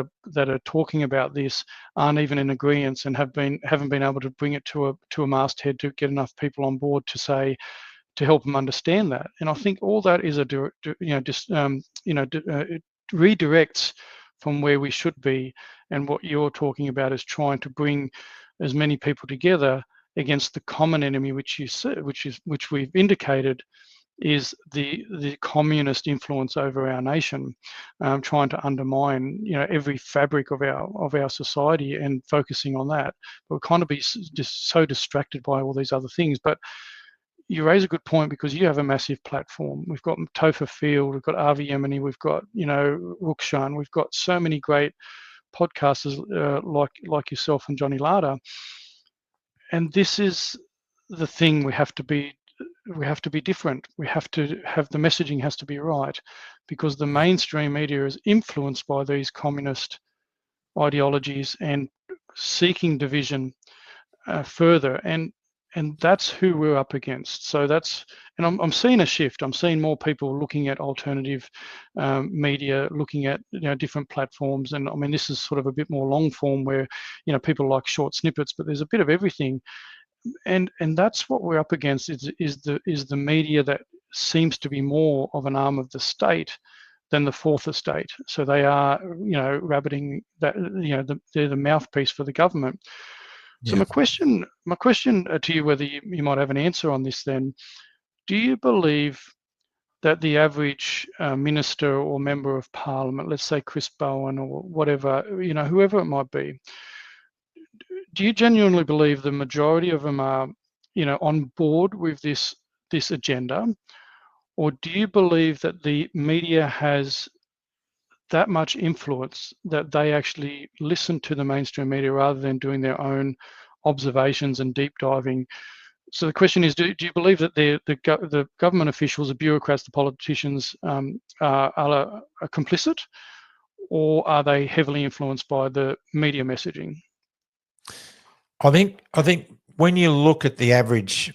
are talking about this aren't even in agreement and haven't been able to bring it to a masthead to get enough people on board to help them understand that? And I think all that is it redirects from where we should be, and what you're talking about is trying to bring as many people together against the common enemy, which we've indicated is the communist influence over our nation, trying to undermine every fabric of our society and focusing on that. But we'll kind of be just so distracted by all these other things. But you raise a good point, because you have a massive platform. We've got Topher Field, we've got Avi Yemeni, we've got Rukshan, we've got so many great podcasters like yourself and Johnny Lada. And this is the thing, we have to be different. We have to have the messaging has to be right, because the mainstream media is influenced by these communist ideologies and seeking division further. And that's who we're up against. So I'm seeing a shift. I'm seeing more people looking at alternative media, looking at different platforms. And I mean, this is sort of a bit more long form where people like short snippets, but there's a bit of everything. And that's what we're up against is the media that seems to be more of an arm of the state than the fourth estate. So they are rabbiting that they're the mouthpiece for the government. So my question to you, whether you might have an answer on this then, do you believe that the average minister or member of parliament, let's say Chris Bowen or whatever, whoever it might be, do you genuinely believe the majority of them are, on board with this agenda? Or do you believe that the media has that much influence that they actually listen to the mainstream media rather than doing their own observations and deep diving? So the question is, do you believe that the government officials, the bureaucrats, the politicians are complicit, or are they heavily influenced by the media messaging? I think when you look at the average,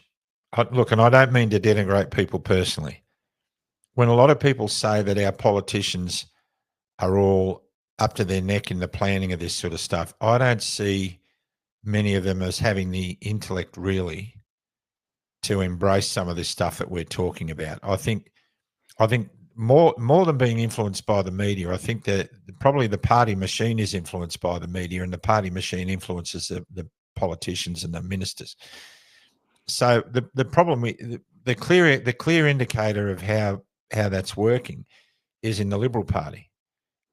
look, and I don't mean to denigrate people personally, when a lot of people say that our politicians are all up to their neck in the planning of this sort of stuff, I don't see many of them as having the intellect really to embrace some of this stuff that we're talking about. I think more than being influenced by the media, I think that probably the party machine is influenced by the media, and the party machine influences the politicians and the ministers. So the problem, the clear indicator of how that's working is in the Liberal Party,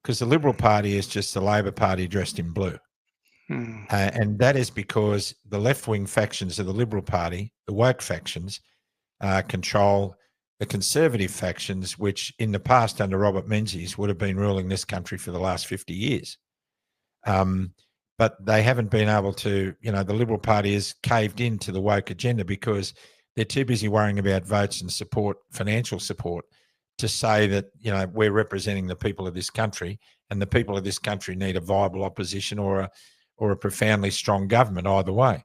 because the Liberal Party is just the Labor Party dressed in blue. And that is because the left-wing factions of the Liberal Party, the woke factions, control the conservative factions, which in the past under Robert Menzies would have been ruling this country for the last 50 years. But they haven't been able to, the Liberal Party has caved into the woke agenda because they're too busy worrying about votes and support, financial support, to say that, we're representing the people of this country, and the people of this country need a viable opposition or a profoundly strong government, either way.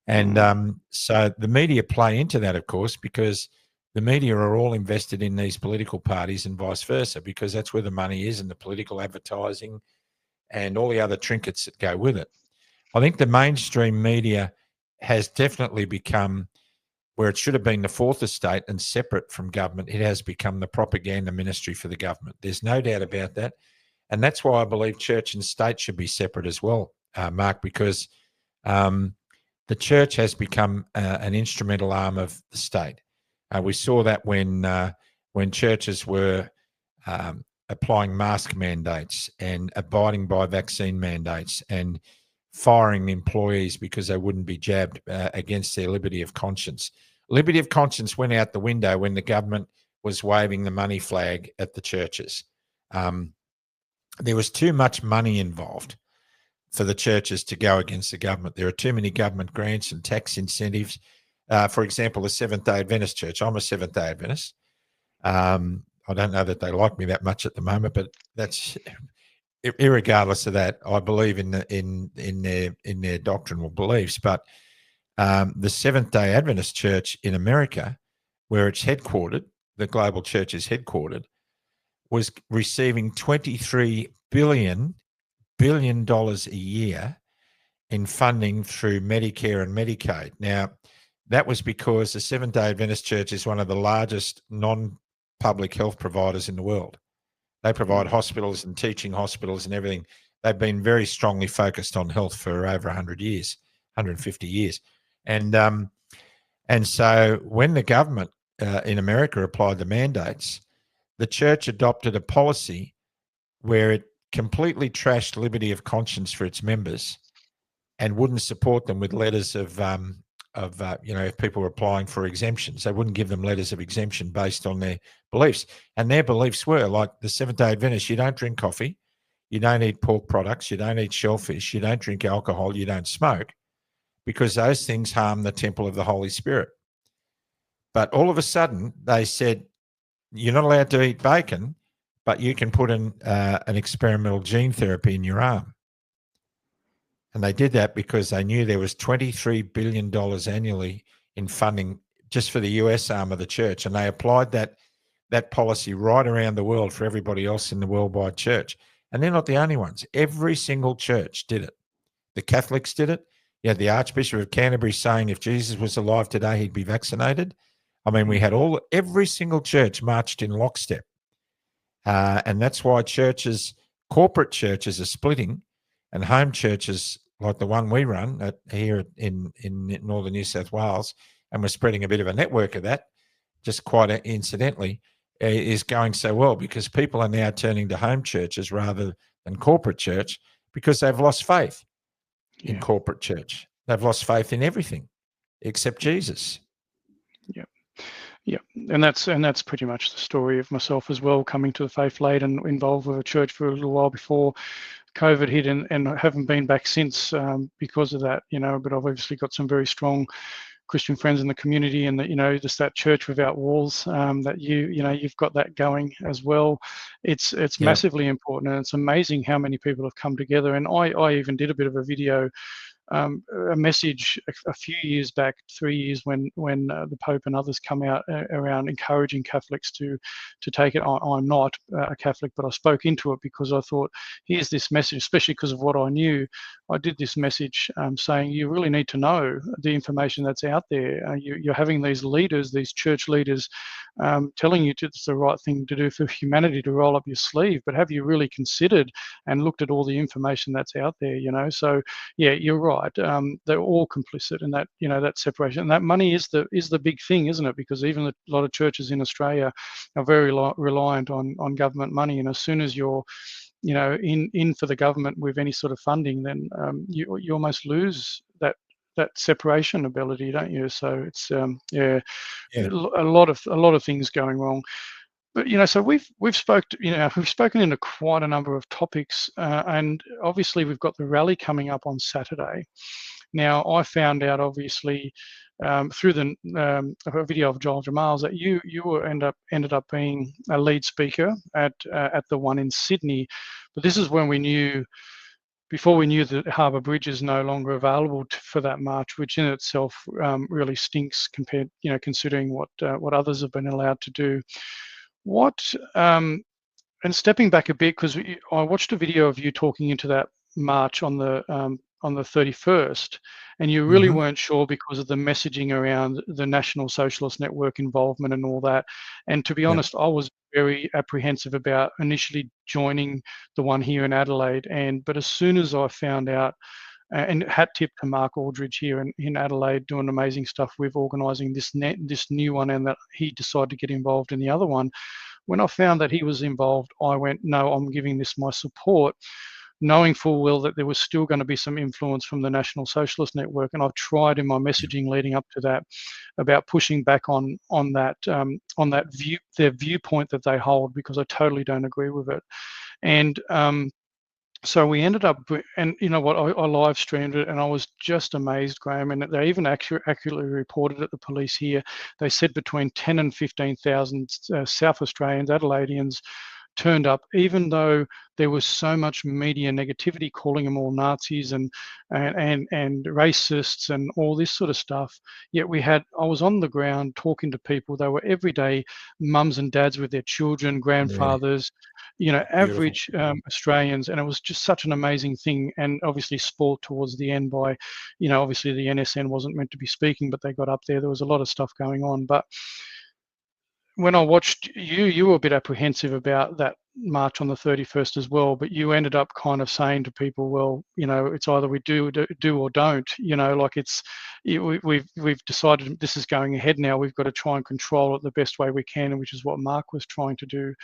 And so the media play into that, of course, because the media are all invested in these political parties and vice versa, because that's where the money is, and the political advertising and all the other trinkets that go with it. I think the mainstream media has definitely become, where it should have been the fourth estate and separate from government, it has become the propaganda ministry for the government. There's no doubt about that. And that's why I believe church and state should be separate as well, Mark, because the church has become an instrumental arm of the state. We saw that when churches were applying mask mandates and abiding by vaccine mandates and firing employees because they wouldn't be jabbed against their liberty of conscience. Liberty of conscience went out the window when the government was waving the money flag at the churches. There was too much money involved for the churches to go against the government. There are too many government grants and tax incentives. For example, the Seventh-day Adventist Church. I'm a Seventh-day Adventist. I don't know that they like me that much at the moment, but that's irregardless of that. I believe in their doctrinal beliefs, but the Seventh-day Adventist Church in America, where it's headquartered, the global church is headquartered, was receiving $23 billion a year in funding through Medicare and Medicaid. Now, that was because the Seventh-day Adventist Church is one of the largest non-public health providers in the world. They provide hospitals and teaching hospitals and everything. They've been very strongly focused on health for over 100 years, 150 years. And so when the government in America applied the mandates, the church adopted a policy where it completely trashed liberty of conscience for its members and wouldn't support them with letters of if people were applying for exemptions, they wouldn't give them letters of exemption based on their beliefs. And their beliefs were, like the Seventh-day Adventists, you don't drink coffee, you don't eat pork products, you don't eat shellfish, you don't drink alcohol, you don't smoke, because those things harm the temple of the Holy Spirit. But all of a sudden, they said, you're not allowed to eat bacon, but you can put in an experimental gene therapy in your arm. And they did that because they knew there was $23 billion annually in funding just for the US arm of the church. And they applied that policy right around the world for everybody else in the worldwide church. And they're not the only ones. Every single church did it. The Catholics did it. You had the Archbishop of Canterbury saying if Jesus was alive today, he'd be vaccinated. I mean, we had every single church marched in lockstep. And that's why corporate churches are splitting, and home churches like the one we run here in northern New South Wales, and we're spreading a bit of a network of that, just quite incidentally, is going so well because people are now turning to home churches rather than corporate church because they've lost faith in corporate church. They've lost faith in everything except Jesus. Yeah, and that's pretty much the story of myself as well, coming to the faith late and involved with a church for a little while before COVID hit, and haven't been back since because of that, but I've obviously got some very strong Christian friends in the community, and that, just that church without walls, that you've got that going as well. It's massively important, and it's amazing how many people have come together. And I even did a bit of a video, a message a few years back, 3 years, when the Pope and others come out around encouraging Catholics to take it. I'm not a Catholic, but I spoke into it because I thought, here's this message, especially because of what I knew. I did this message saying you really need to know the information that's out there. You're having these leaders, these church leaders, telling you it's the right thing to do for humanity to roll up your sleeve, but have you really considered and looked at all the information that's out there? So yeah, you're right. They're all complicit in that, that separation. And that money is the big thing, isn't it? Because even a lot of churches in Australia are very reliant on government money, and as soon as you're in for the government with any sort of funding, then you almost lose that separation ability, don't you? So it's a lot of things going wrong. But so we've spoken into quite a number of topics, and obviously we've got the rally coming up on Saturday. Now, I found out obviously through a video of Joel Jamals that you ended up being a lead speaker at the one in Sydney. But this is when we knew. Before we knew that Harbour Bridge is no longer available for that march, which in itself really stinks compared, considering what others have been allowed to do. And stepping back a bit, because I watched a video of you talking into that march on the 31st, and you really weren't sure because of the messaging around the National Socialist Network involvement and all that. And to be honest, I was very apprehensive about initially joining the one here in Adelaide. But as soon as I found out, and hat tip to Mark Aldridge here in Adelaide, doing amazing stuff with organising this new one, and that he decided to get involved in the other one. When I found that he was involved, I went, no, I'm giving this my support, knowing full well that there was still going to be some influence from the National Socialist Network. And I've tried in my messaging leading up to that about pushing back on that their viewpoint that they hold, because I totally don't agree with it. And so we ended up, and you know what, I live streamed it, and I was just amazed, Graham. And they even accurately reported at the police here. They said between 10 and 15,000 South Australians, Adelaideans, turned up, even though there was so much media negativity calling them all Nazis and racists and all this sort of stuff. Yet I was on the ground talking to people. They were everyday mums and dads with their children, grandfathers, Beautiful. average Australians, and it was just such an amazing thing. And obviously sport towards the end by, obviously the NSN wasn't meant to be speaking, but they got up there. There was a lot of stuff going on. But when I watched you were a bit apprehensive about that march on the 31st as well, but you ended up kind of saying to people, well, it's either we do or don't, we've decided this is going ahead now. We've got to try and control it the best way we can, which is what Mark was trying to do.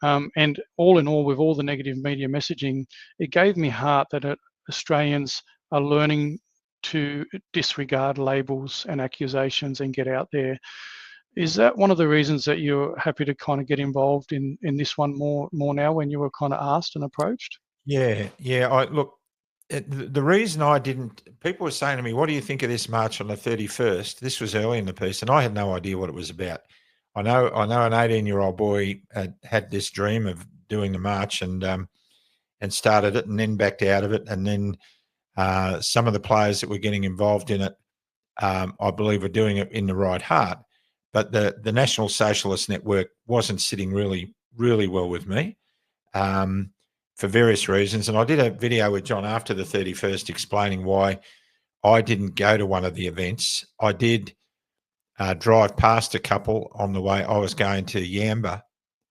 And all in all, with all the negative media messaging, it gave me heart that Australians are learning to disregard labels and accusations and get out there. Is that one of the reasons that you're happy to kind of get involved in this one more now when you were kind of asked and approached? Yeah. The reason I didn't, people were saying to me, what do you think of this march on the 31st? This was early in the piece, and I had no idea what it was about. I know an 18-year-old boy had this dream of doing the march and started it and then backed out of it. And then some of the players that were getting involved in it, I believe, were doing it in the right heart. But the National Socialist Network wasn't sitting really, really well with me for various reasons. And I did a video with John after the 31st explaining why I didn't go to one of the events. I did drive past a couple on the way. I was going to Yamba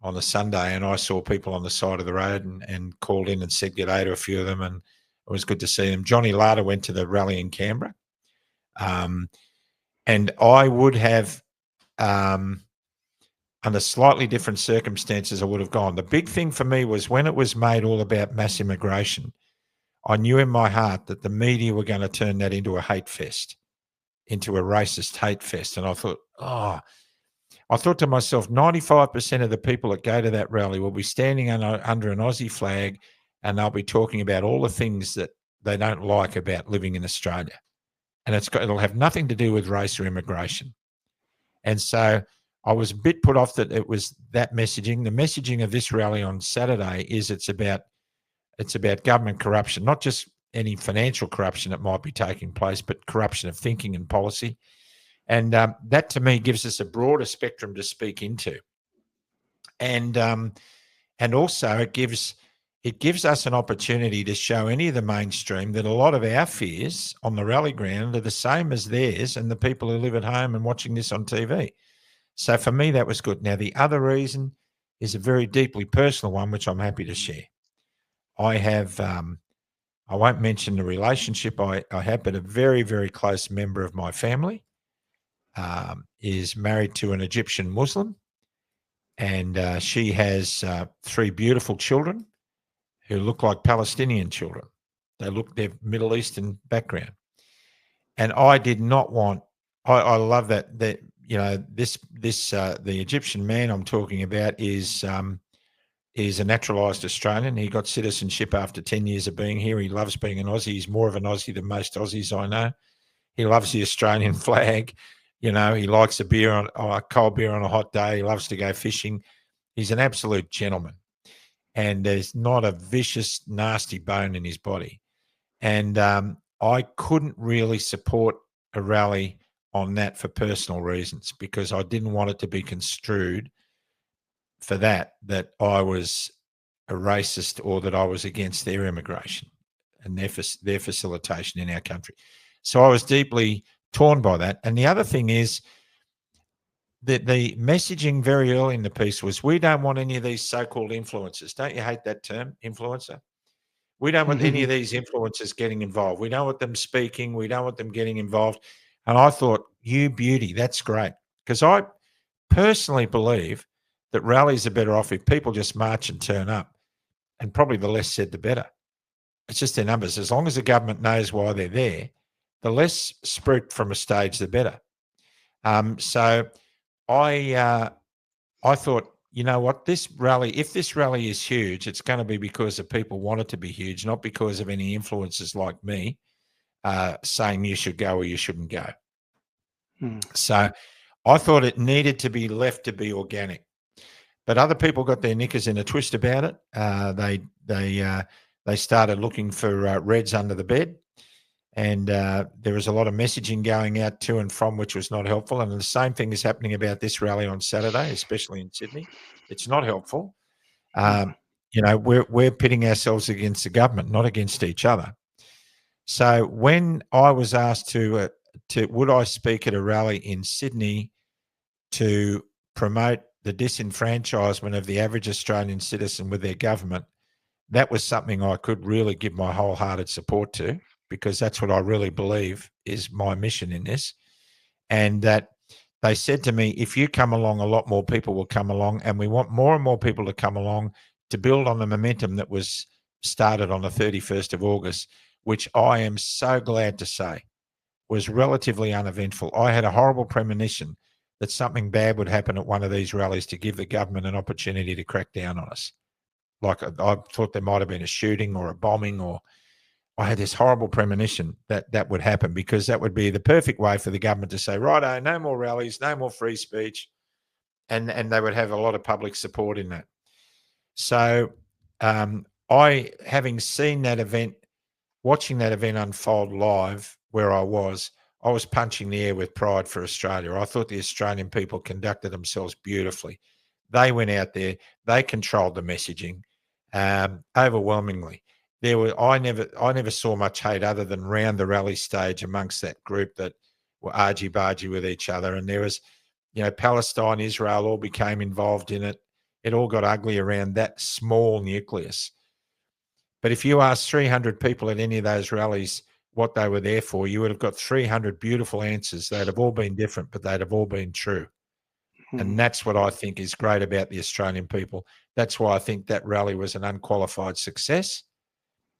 on the Sunday, and I saw people on the side of the road and called in and said g'day to a few of them, and it was good to see them. Johnny Latta went to the rally in Canberra. And I would have, under slightly different circumstances, I would have gone. The big thing for me was when it was made all about mass immigration, I knew in my heart that the media were going to turn that into a hate fest, into a racist hate fest. And I thought, I thought to myself, 95% of the people that go to that rally will be standing under an Aussie flag, and they'll be talking about all the things that they don't like about living in Australia. And it'll have nothing to do with race or immigration. And so I was a bit put off that it was that messaging. The messaging of this rally on Saturday is it's about government corruption, not just any financial corruption that might be taking place, but corruption of thinking and policy. And that to me gives us a broader spectrum to speak into. And also it gives us an opportunity to show any of the mainstream that a lot of our fears on the rally ground are the same as theirs and the people who live at home and watching this on TV. So for me, that was good. Now, the other reason is a very deeply personal one, which I'm happy to share. I have, I won't mention the relationship I have, but a very, very close member of my family is married to an Egyptian Muslim, and she has 3 beautiful children who look like Palestinian children. They're Middle Eastern background. And I did not want, I love that the Egyptian man I'm talking about is a naturalised Australian. He got citizenship after 10 years of being here. He loves being an Aussie. He's more of an Aussie than most Aussies I know. He loves the Australian flag. He likes a cold beer on a hot day. He loves to go fishing. He's an absolute gentleman. And there's not a vicious, nasty bone in his body. And I couldn't really support a rally on that for personal reasons, because I didn't want it to be construed for that I was a racist or that I was against their immigration and their facilitation in our country. So I was deeply torn by that. And the other thing is that the messaging very early in the piece was, we don't want any of these so-called influencers. Don't you hate that term, influencer? We don't want any of these influencers getting involved. We don't want them speaking. We don't want them getting involved. And I thought, you beauty, that's great. Because I personally believe that rallies are better off if people just march and turn up. And probably the less said, the better. It's just their numbers. As long as the government knows why they're there, the less spruik from a stage, the better. So I thought, you know what, this rally, if this rally is huge, it's going to be because the people want it to be huge, not because of any influencers like me saying you should go or you shouldn't go. So I thought it needed to be left to be organic. But other people got their knickers in a twist about it. They started looking for reds under the bed, and there was a lot of messaging going out to and from, which was not helpful. And the same thing is happening about this rally on Saturday, especially in Sydney. It's not helpful. We're pitting ourselves against the government, not against each other. So when I was asked to would I speak at a rally in Sydney to promote the disenfranchisement of the average Australian citizen with their government, that was something I could really give my wholehearted support to, because that's what I really believe is my mission in this. And that they said to me, if you come along, a lot more people will come along, and we want more and more people to come along to build on the momentum that was started on the 31st of August, which I am so glad to say was relatively uneventful. I had a horrible premonition that something bad would happen at one of these rallies to give the government an opportunity to crack down on us. Like I thought there might have been a shooting or a bombing, or I had this horrible premonition that would happen, because that would be the perfect way for the government to say, righto, no more rallies, no more free speech. And they would have a lot of public support in that. So I, having seen that event, watching that event unfold live where I was punching the air with pride for Australia. I thought the Australian people conducted themselves beautifully. They went out there, they controlled the messaging overwhelmingly. I never saw much hate other than round the rally stage amongst that group that were argy-bargy with each other. And there was, Palestine, Israel all became involved in it. It all got ugly around that small nucleus. But if you asked 300 people at any of those rallies what they were there for, you would have got 300 beautiful answers. They'd have all been different, but they'd have all been true. And that's what I think is great about the Australian people. That's why I think that rally was an unqualified success.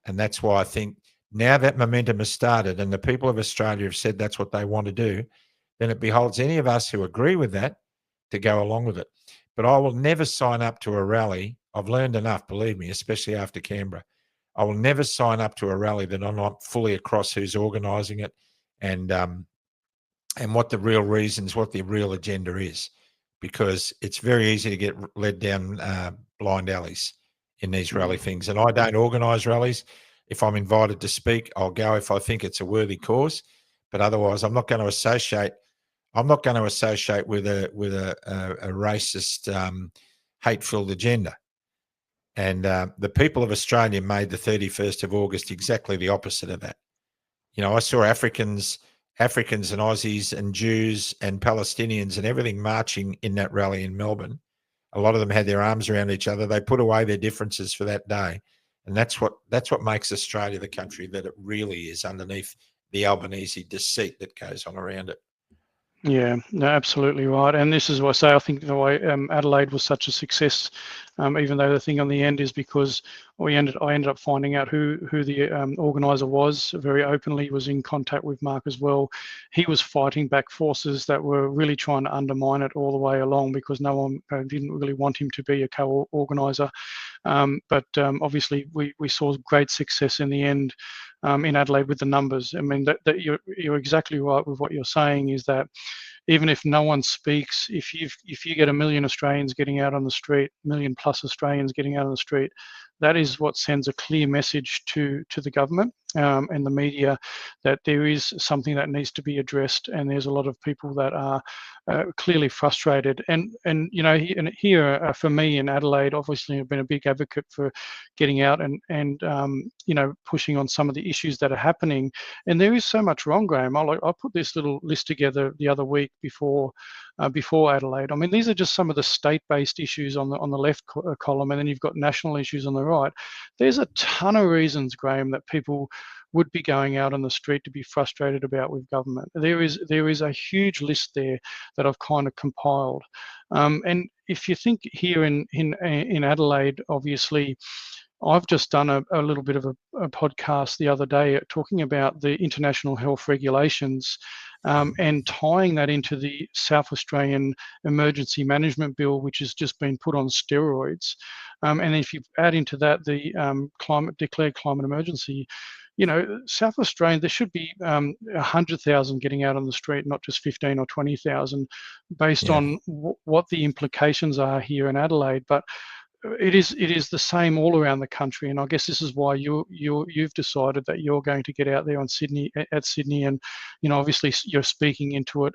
And that's why I think now that momentum has started and the people of Australia have said that's what they want to do, then it beholds any of us who agree with that to go along with it. But I will never sign up to a rally. I've learned enough, believe me, especially after Canberra. I will never sign up to a rally that I'm not fully across who's organising it and what the real reasons, what the real agenda is, because it's very easy to get led down blind alleys in these rally things. And I don't organise rallies. If I'm invited to speak, I'll go if I think it's a worthy cause. But otherwise, I'm not going to associate. I'm not going to associate with a racist, hate-filled agenda. And the people of Australia made the 31st of August exactly the opposite of that. I saw Africans and Aussies and Jews and Palestinians and everything marching in that rally in Melbourne. A lot of them had their arms around each other. They put away their differences for that day. And that's what makes Australia the country that it really is, underneath the Albanese deceit that goes on around it. Yeah, no, absolutely right. And this is what I say, I think the way Adelaide was such a success, even though the thing on the end is because I ended up finding out who the organizer was very openly, was in contact with Mark as well. He was fighting back forces that were really trying to undermine it all the way along, because no one didn't really want him to be a co-organizer. But obviously we saw great success in the end in Adelaide with the numbers. I mean, that you're exactly right with what you're saying, is that even if no one speaks, if you get 1 million Australians getting out on the street, 1 million plus Australians getting out on the street, that is what sends a clear message to the government and the media that there is something that needs to be addressed, and there's a lot of people that are clearly frustrated. And here for me in Adelaide, obviously I've been a big advocate for getting out and pushing on some of the issues that are happening. And there is so much wrong, Graham. I put this little list together the other week before Adelaide. I mean, these are just some of the state-based issues on the left column, and then you've got national issues on the right. There's a ton of reasons, Graham, that people would be going out on the street to be frustrated about with government. There is a huge list there that I've kind of compiled. And if you think here in Adelaide, obviously, I've just done a little bit of a podcast the other day talking about the international health regulations and tying that into the South Australian Emergency Management Bill, which has just been put on steroids. And if you add into that the declared climate emergency, South Australia, there should be 100,000 getting out on the street, not just 15 or 20,000, based Yeah. on what the implications are here in Adelaide. But it is the same all around the country, and I guess this is why you've decided that you're going to get out there on Sydney, and obviously you're speaking into it,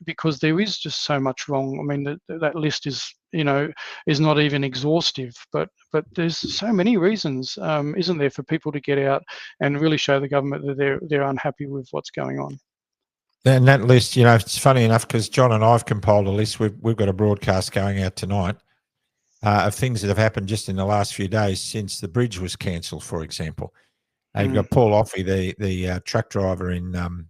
because there is just so much wrong. I mean, that list is not even exhaustive, but there's so many reasons, isn't there, for people to get out and really show the government that they're unhappy with what's going on. And that list, it's funny enough because John and I've compiled a list. We've got a broadcast going out tonight of things that have happened just in the last few days since the bridge was cancelled, for example. You've got Paul Offey, the truck driver in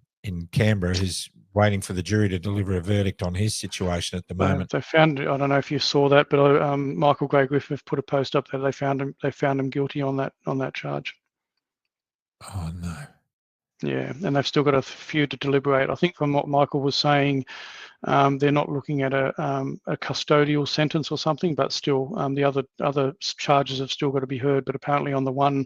Canberra, who's waiting for the jury to deliver a verdict on his situation at the moment. They found, I don't know if you saw that, but Michael Gray-Griffith put a post up there. They found him guilty on that charge. Oh no. Yeah, and they've still got a few to deliberate. I think from what Michael was saying, they're not looking at a custodial sentence or something, but still the other charges have still got to be heard. But apparently on the one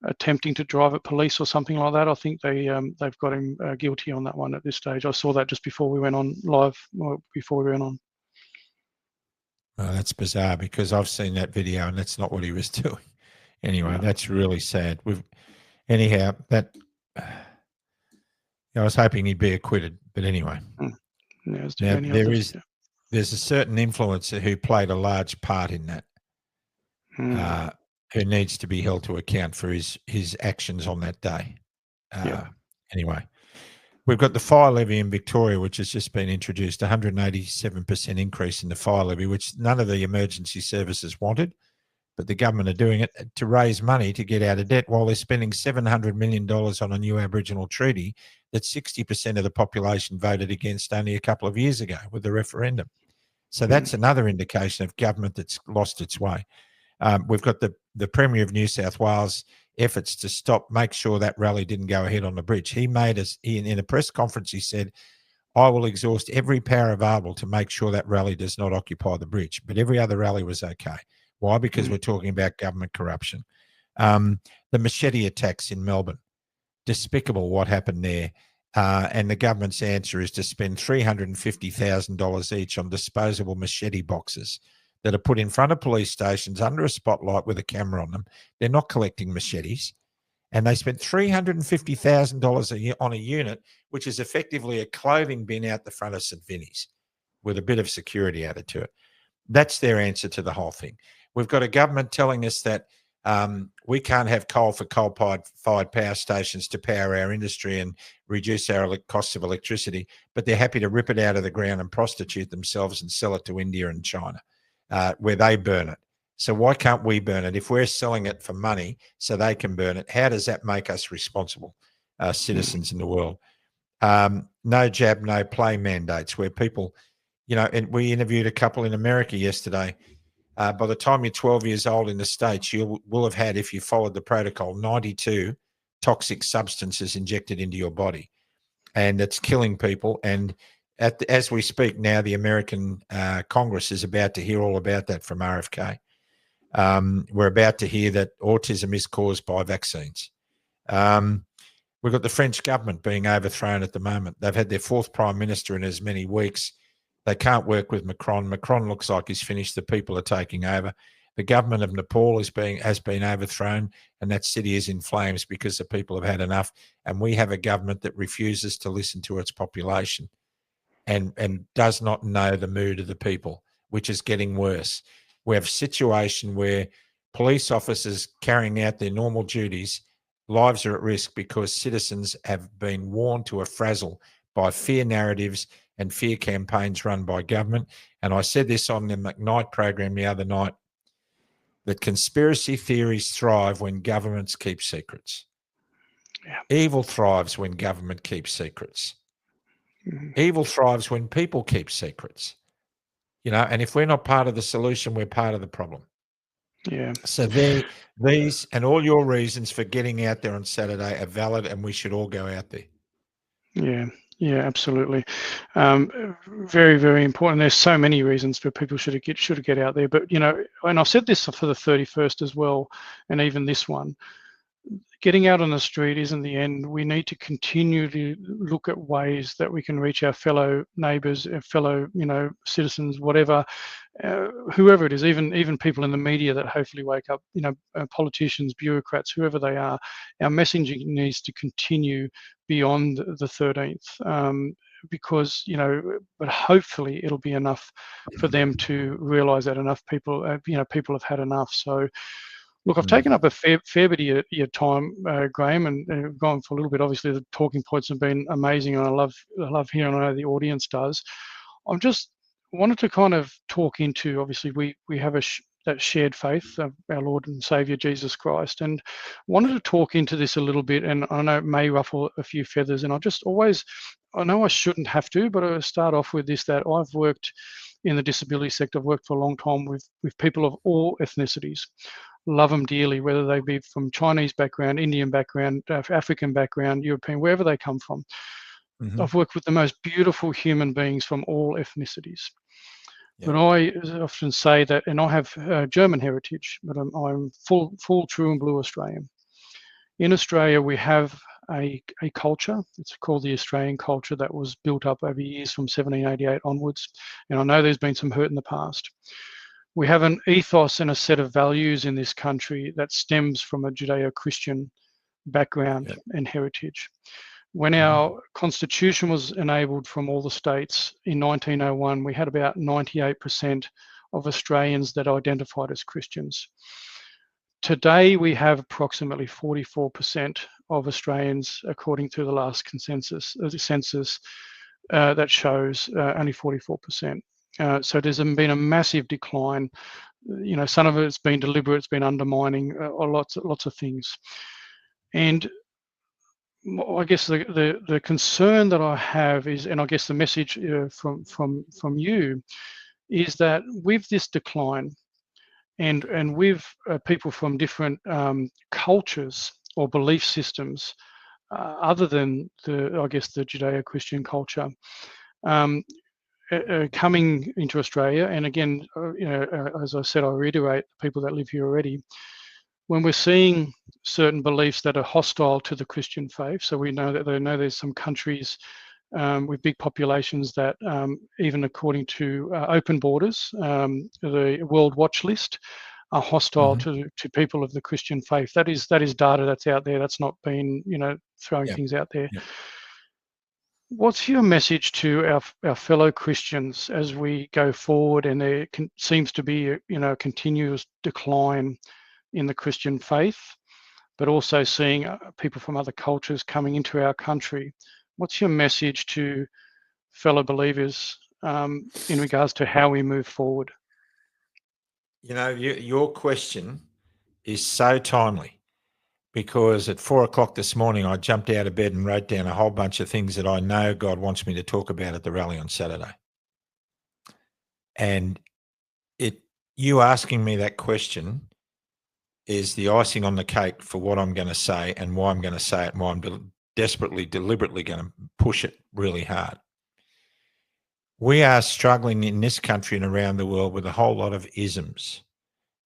attempting to drive at police or something like that, I think they've got him guilty on that one at this stage. I saw that just before we went on live, before we went on. Well, that's bizarre because I've seen that video and that's not what he was doing. Anyway, that's really sad. I was hoping he'd be acquitted, but anyway. Yeah, now, there's a certain influencer who played a large part in that, who needs to be held to account for his actions on that day. Anyway, we've got the fire levy in Victoria, which has just been introduced, 187% increase in the fire levy, which none of the emergency services wanted, but the government are doing it to raise money to get out of debt while they're spending $700 million on a new Aboriginal treaty that 60% of the population voted against only a couple of years ago with the referendum. So that's another indication of government that's lost its way. We've got the Premier of New South Wales efforts to make sure that rally didn't go ahead on the bridge. He in a press conference, he said, I will exhaust every power available to make sure that rally does not occupy the bridge. But every other rally was okay. Why? Because we're talking about government corruption. The machete attacks in Melbourne, despicable what happened there. And the government's answer is to spend $350,000 each on disposable machete boxes that are put in front of police stations under a spotlight with a camera on them. They're not collecting machetes. And they spent $350,000 a year on a unit, which is effectively a clothing bin out the front of St. Vinny's with a bit of security added to it. That's their answer to the whole thing. We've got a government telling us that we can't have coal-fired power stations to power our industry and reduce our costs of electricity, but they're happy to rip it out of the ground and prostitute themselves and sell it to India and China, where they burn it. So why can't we burn it? If we're selling it for money so they can burn it, how does that make us responsible citizens in the world? No jab, no play mandates where people, and we interviewed a couple in America yesterday. By the time you're 12 years old in the States, you will have had, if you followed the protocol, 92 toxic substances injected into your body. And it's killing people. And as we speak now, the American Congress is about to hear all about that from RFK. We're about to hear that autism is caused by vaccines. We've got the French government being overthrown at the moment. They've had their fourth prime minister in as many weeks. They can't work with Macron. Macron looks like he's finished. The people are taking over. The government of Nepal has been overthrown, and that city is in flames because the people have had enough. And we have a government that refuses to listen to its population and does not know the mood of the people, which is getting worse. We have a situation where police officers carrying out their normal duties, lives are at risk because citizens have been worn to a frazzle by fear narratives and fear campaigns run by government. And I said this on the McKnight program the other night, that conspiracy theories thrive when governments keep secrets. Yeah. Evil thrives when government keeps secrets. Evil thrives when people keep secrets. And if we're not part of the solution, we're part of the problem. Yeah. So these and all your reasons for getting out there on Saturday are valid, and we should all go out there. Yeah, absolutely. Very, very important. There's so many reasons for people should get out there. But and I've said this for the 31st as well, and even this one. getting out on the street isn't the end. We need to continue to look at ways that we can reach our fellow neighbours, our fellow, citizens, whatever, whoever it is, even people in the media that hopefully wake up, politicians, bureaucrats, whoever they are. Our messaging needs to continue beyond the 13th. Because but hopefully it'll be enough for them to realise that enough people, people have had enough. So, look, I've taken up a fair bit of your time, Graham, and gone for a little bit. Obviously, the talking points have been amazing, and I love hearing. I know the audience does. I'm just wanted to kind of talk into. Obviously, we have that shared faith of our Lord and Saviour Jesus Christ, and wanted to talk into this a little bit. And I know it may ruffle a few feathers, and I know I shouldn't have to, but I'll start off with this: that I've worked in the disability sector. I've worked for a long time with people of all ethnicities. Love them dearly, whether they be from Chinese background, Indian background, African background, European, wherever they come from. I've worked with the most beautiful human beings from all ethnicities. But I often say that, and I have German heritage, but I'm full true and blue Australian. In Australia, we have a culture. It's called the Australian culture that was built up over years from 1788 onwards. And I know there's been some hurt in the past. We have an ethos and a set of values in this country that stems from a Judeo-Christian background and heritage. When our constitution was enabled from all the states in 1901, we had about 98% of Australians that identified as Christians. Today, we have approximately 44% of Australians, according to the last census, that shows only 44%. So there's been a massive decline. Some of it's been deliberate, it's been undermining lots of things. And I guess the concern that I have is, and I guess the message from you is that with this decline, and with people from different cultures or belief systems, other than the Judeo-Christian culture, coming into Australia, and again, as I said, I reiterate, people that live here already, when we're seeing certain beliefs that are hostile to the Christian faith, so we know that there's some countries with big populations that, even according to Open Borders, the World Watch List, are hostile to people of the Christian faith. That is data that's out there. That's not been throwing things out there. What's your message to our fellow Christians as we go forward, and there seems to be a continuous decline in the Christian faith, but also seeing people from other cultures coming into our country? What's your message to fellow believers in regards to how we move forward? Your question is so timely, because at 4 o'clock this morning, I jumped out of bed and wrote down a whole bunch of things that I know God wants me to talk about at the rally on Saturday. And you asking me that question is the icing on the cake for what I'm going to say and why I'm going to say it, and why I'm deliberately going to push it really hard. We are struggling in this country and around the world with a whole lot of isms.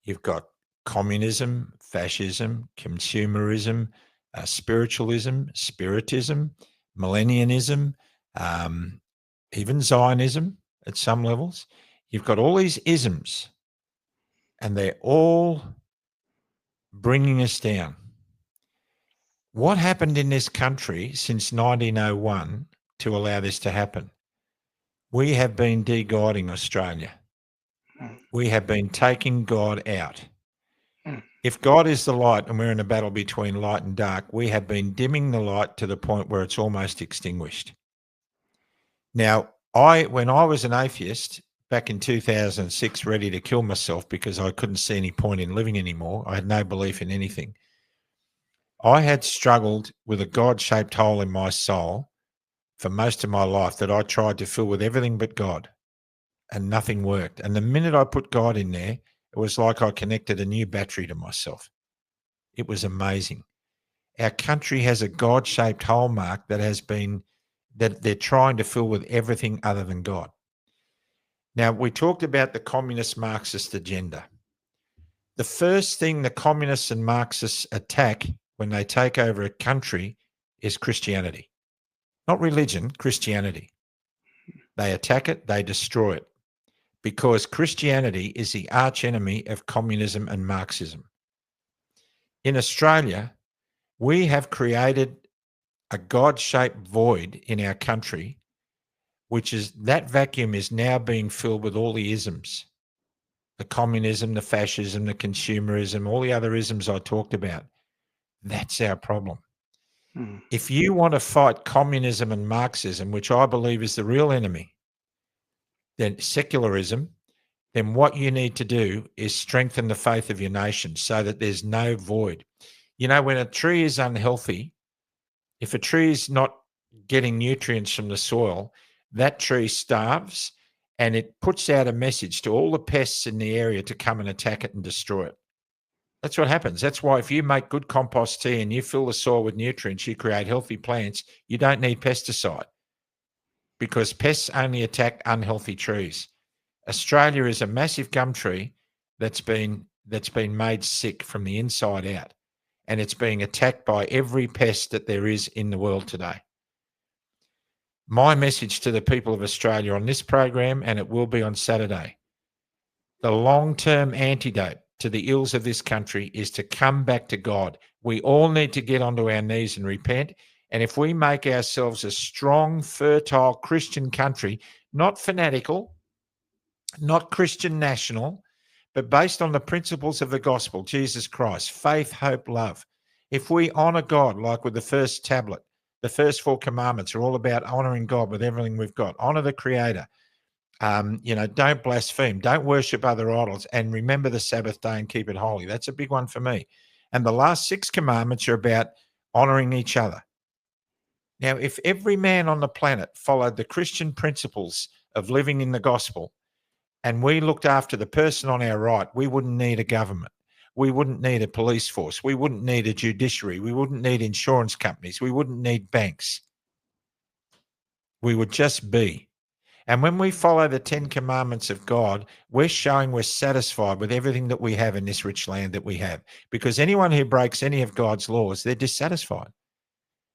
You've got communism, fascism, consumerism, spiritualism, spiritism, millennialism, even Zionism at some levels. You've got all these isms, and they're all bringing us down. What happened in this country since 1901 to allow this to happen? We have been de-godding Australia. We have been taking God out. If God is the light and we're in a battle between light and dark, we have been dimming the light to the point where it's almost extinguished. Now, when I was an atheist back in 2006, ready to kill myself because I couldn't see any point in living anymore, I had no belief in anything. I had struggled with a God-shaped hole in my soul for most of my life that I tried to fill with everything but God, and nothing worked. And the minute I put God in there, it was like I connected a new battery to myself. It was amazing. Our country has a God-shaped hole, Mark, that they're trying to fill with everything other than God. Now, we talked about the communist Marxist agenda. The first thing the communists and Marxists attack when they take over a country is Christianity. Not religion, Christianity. They attack it, they destroy it, because Christianity is the archenemy of communism and Marxism. In Australia, we have created a God-shaped void in our country, which is that vacuum is now being filled with all the isms, the communism, the fascism, the consumerism, all the other isms I talked about. That's our problem. If you want to fight communism and Marxism, which I believe is the real enemy, then secularism, then what you need to do is strengthen the faith of your nation so that there's no void. You know, when a tree is unhealthy, if a tree is not getting nutrients from the soil, that tree starves, and it puts out a message to all the pests in the area to come and attack it and destroy it. That's what happens. That's why if you make good compost tea and you fill the soil with nutrients, you create healthy plants, you don't need pesticide, because pests only attack unhealthy trees. Australia is a massive gum tree that's been made sick from the inside out, and it's being attacked by every pest that there is in the world today. My message to the people of Australia on this program, and it will be on Saturday, the long-term antidote to the ills of this country is to come back to God. We all need to get onto our knees and repent. And if we make ourselves a strong, fertile Christian country, not fanatical, not Christian national, but based on the principles of the gospel, Jesus Christ, faith, hope, love. If we honor God, like with the first tablet, the first 4 commandments are all about honoring God with everything we've got. Honor the Creator. Don't blaspheme, don't worship other idols, and remember the Sabbath day and keep it holy. That's a big one for me. And the last 6 commandments are about honoring each other. Now, if every man on the planet followed the Christian principles of living in the gospel, and we looked after the person on our right, we wouldn't need a government. We wouldn't need a police force. We wouldn't need a judiciary. We wouldn't need insurance companies. We wouldn't need banks. We would just be. And when we follow the 10 commandments of God, we're showing we're satisfied with everything that we have in this rich land that we have. Because anyone who breaks any of God's laws, they're dissatisfied.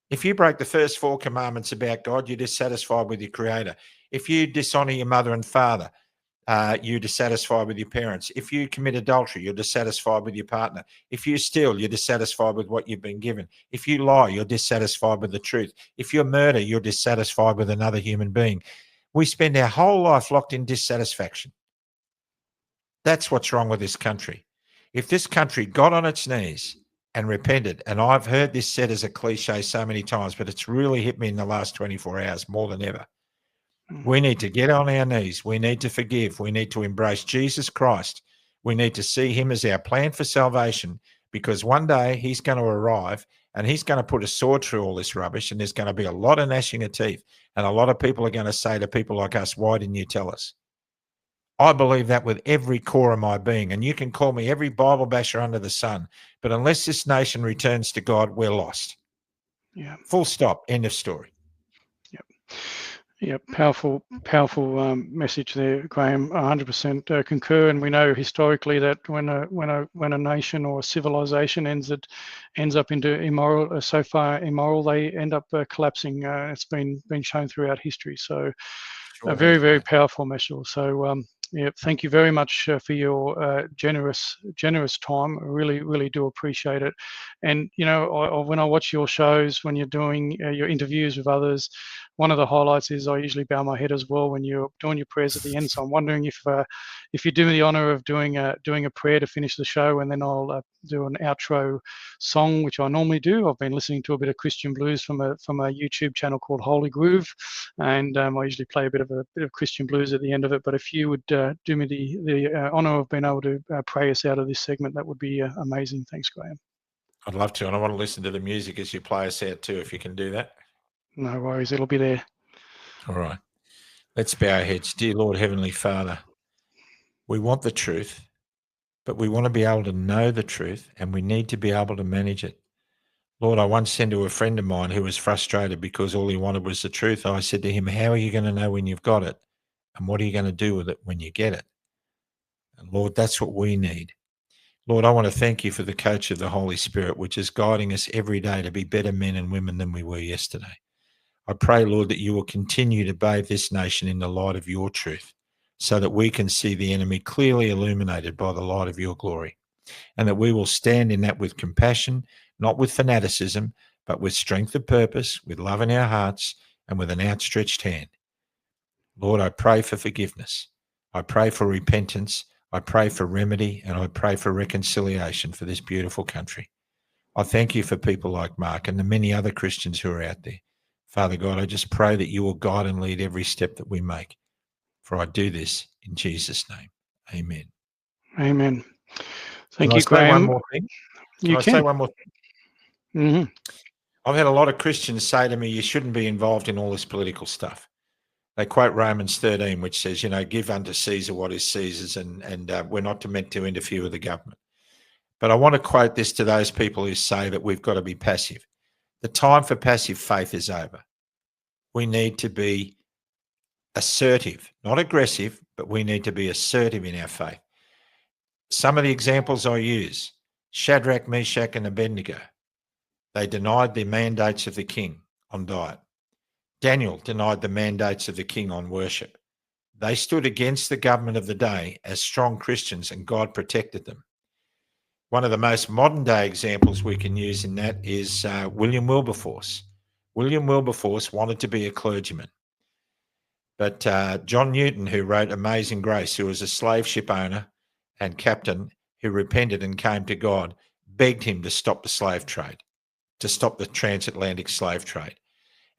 If you break the first 4 commandments about God, you're dissatisfied with your Creator. If you dishonor your mother and father, you're dissatisfied with your parents. If you commit adultery, you're dissatisfied with your partner. If you steal, you're dissatisfied with what you've been given. If you lie, you're dissatisfied with the truth. If you murder, you're dissatisfied with another human being. We spend our whole life locked in dissatisfaction. That's what's wrong with this country. If this country got on its knees and repented, and I've heard this said as a cliche so many times, but it's really hit me in the last 24 hours more than ever. We need to get on our knees. We need to forgive. We need to embrace Jesus Christ. We need to see him as our plan for salvation, because one day he's going to arrive and he's going to put a sword through all this rubbish, and there's going to be a lot of gnashing of teeth. And a lot of people are going to say to people like us, why didn't you tell us? I believe that with every core of my being. And you can call me every Bible basher under the sun, but unless this nation returns to God, we're lost. Yeah. Full stop. End of story. Yep. Yeah, powerful message there, Graham. 100% concur. And we know historically that when a nation or a civilization ends up into immoral, they end up collapsing. It's been shown throughout history. So, a very powerful message. So, thank you very much for your generous time. I really do appreciate it. And when I watch your shows, when you're doing your interviews with others, one of the highlights is I usually bow my head as well when you're doing your prayers at the end. So I'm wondering if you do me the honor of doing a prayer to finish the show, and then I'll do an outro song, which I normally do. I've been listening to a bit of Christian blues from a YouTube channel called Holy Groove, and I usually play a bit of Christian blues at the end of it. But if you would do me the honor of being able to pray us out of this segment, that would be amazing. Thanks, Graham. I'd love to, and I want to listen to the music as you play us out too, if you can do that. No worries, it'll be there. All right. Let's bow our heads. Dear Lord, Heavenly Father, we want the truth, but we want to be able to know the truth, and we need to be able to manage it. Lord, I once said to a friend of mine who was frustrated because all he wanted was the truth. I said to him, how are you going to know when you've got it? And what are you going to do with it when you get it? And Lord, that's what we need. Lord, I want to thank you for the coach of the Holy Spirit, which is guiding us every day to be better men and women than we were yesterday. I pray, Lord, that you will continue to bathe this nation in the light of your truth so that we can see the enemy clearly illuminated by the light of your glory, and that we will stand in that with compassion, not with fanaticism, but with strength of purpose, with love in our hearts, and with an outstretched hand. Lord, I pray for forgiveness. I pray for repentance. I pray for remedy, and I pray for reconciliation for this beautiful country. I thank you for people like Mark and the many other Christians who are out there. Father God, I just pray that you will guide and lead every step that we make. For I do this in Jesus' name. Amen. Amen. Thank Can you, I say Graham. one more thing? You I can. say one more thing? Mm-hmm. I've had a lot of Christians say to me, you shouldn't be involved in all this political stuff. They quote Romans 13, which says, give unto Caesar what is Caesar's, and we're not meant to interfere with the government. But I want to quote this to those people who say that we've got to be passive. The time for passive faith is over. We need to be assertive, not aggressive, but we need to be assertive in our faith. Some of the examples I use, Shadrach, Meshach, and Abednego, they denied the mandates of the king on diet. Daniel denied the mandates of the king on worship. They stood against the government of the day as strong Christians, and God protected them. One of the most modern day examples we can use in that is William Wilberforce. William Wilberforce wanted to be a clergyman. But John Newton, who wrote Amazing Grace, who was a slave ship owner and captain who repented and came to God, begged him to stop the slave trade, to stop the transatlantic slave trade.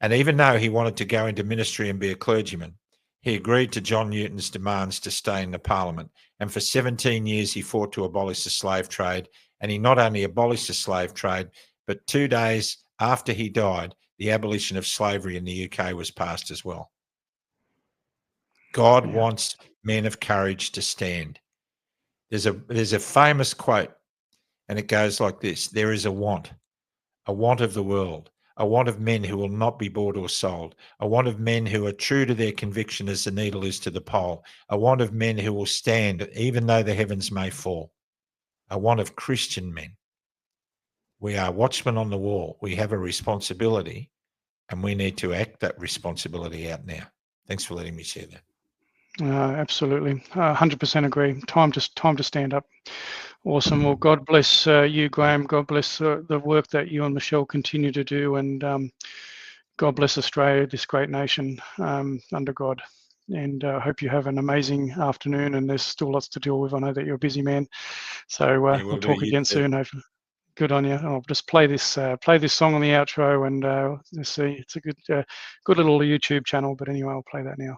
And even though he wanted to go into ministry and be a clergyman, he agreed to John Newton's demands to stay in the Parliament. And for 17 years, he fought to abolish the slave trade. And he not only abolished the slave trade, but 2 days after he died, the abolition of slavery in the UK was passed as well. God wants men of courage to stand. There's a famous quote, and it goes like this: there is a want of the world, a want of men who will not be bought or sold, a want of men who are true to their conviction as the needle is to the pole, a want of men who will stand even though the heavens may fall, a want of Christian men. We are watchmen on the wall. We have a responsibility, and we need to act that responsibility out now. Thanks for letting me share that. Absolutely, 100% agree. Time to stand up. Awesome. Well, God bless you, Graham. God bless the work that you and Michelle continue to do, and God bless Australia, this great nation under God. And I hope you have an amazing afternoon. And there's still lots to deal with. I know that you're a busy man, so we'll talk again soon. Hopefully. Good on you. I'll just play this song on the outro, and let's see. It's a good little YouTube channel. But anyway, I'll play that now.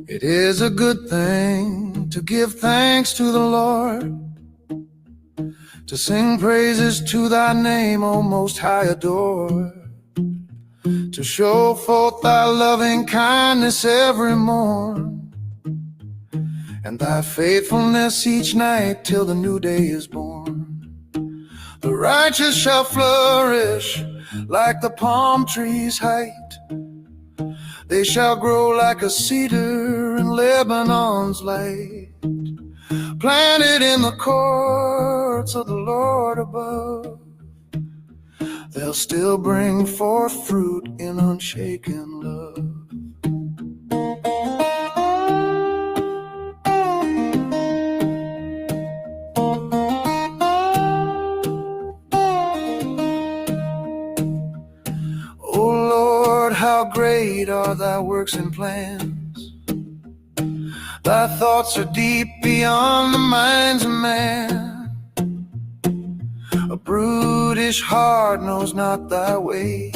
It is a good thing to give thanks to the Lord, to sing praises to thy name, O Most High adored, to show forth thy loving kindness every morn, and thy faithfulness each night till the new day is born. The righteous shall flourish like the palm tree's height. They shall grow like a cedar in Lebanon's light, planted in the courts of the Lord above. They'll still bring forth fruit in unshaken love. How great are thy works and plans. Thy thoughts are deep beyond the minds of man. A brutish heart knows not thy way,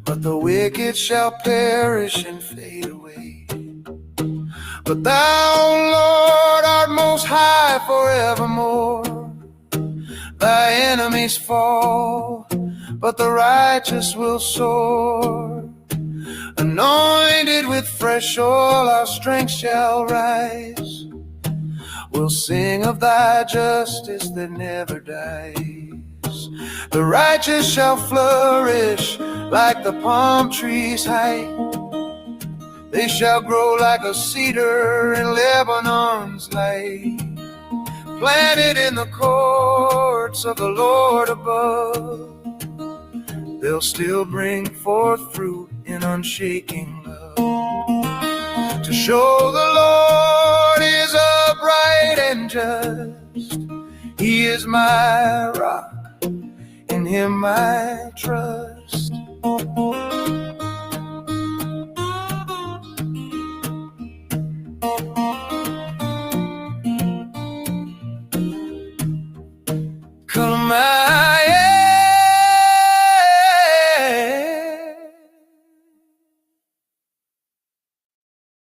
but the wicked shall perish and fade away. But thou, Lord, art most high forevermore. Thy enemies fall, but the righteous will soar. Anointed with fresh oil, our strength shall rise. We'll sing of thy justice that never dies. The righteous shall flourish like the palm tree's height. They shall grow like a cedar in Lebanon's light, planted in the courts of the Lord above. They'll still bring forth fruit in unshaking love, to show the Lord is upright and just. He is my rock, in him I trust.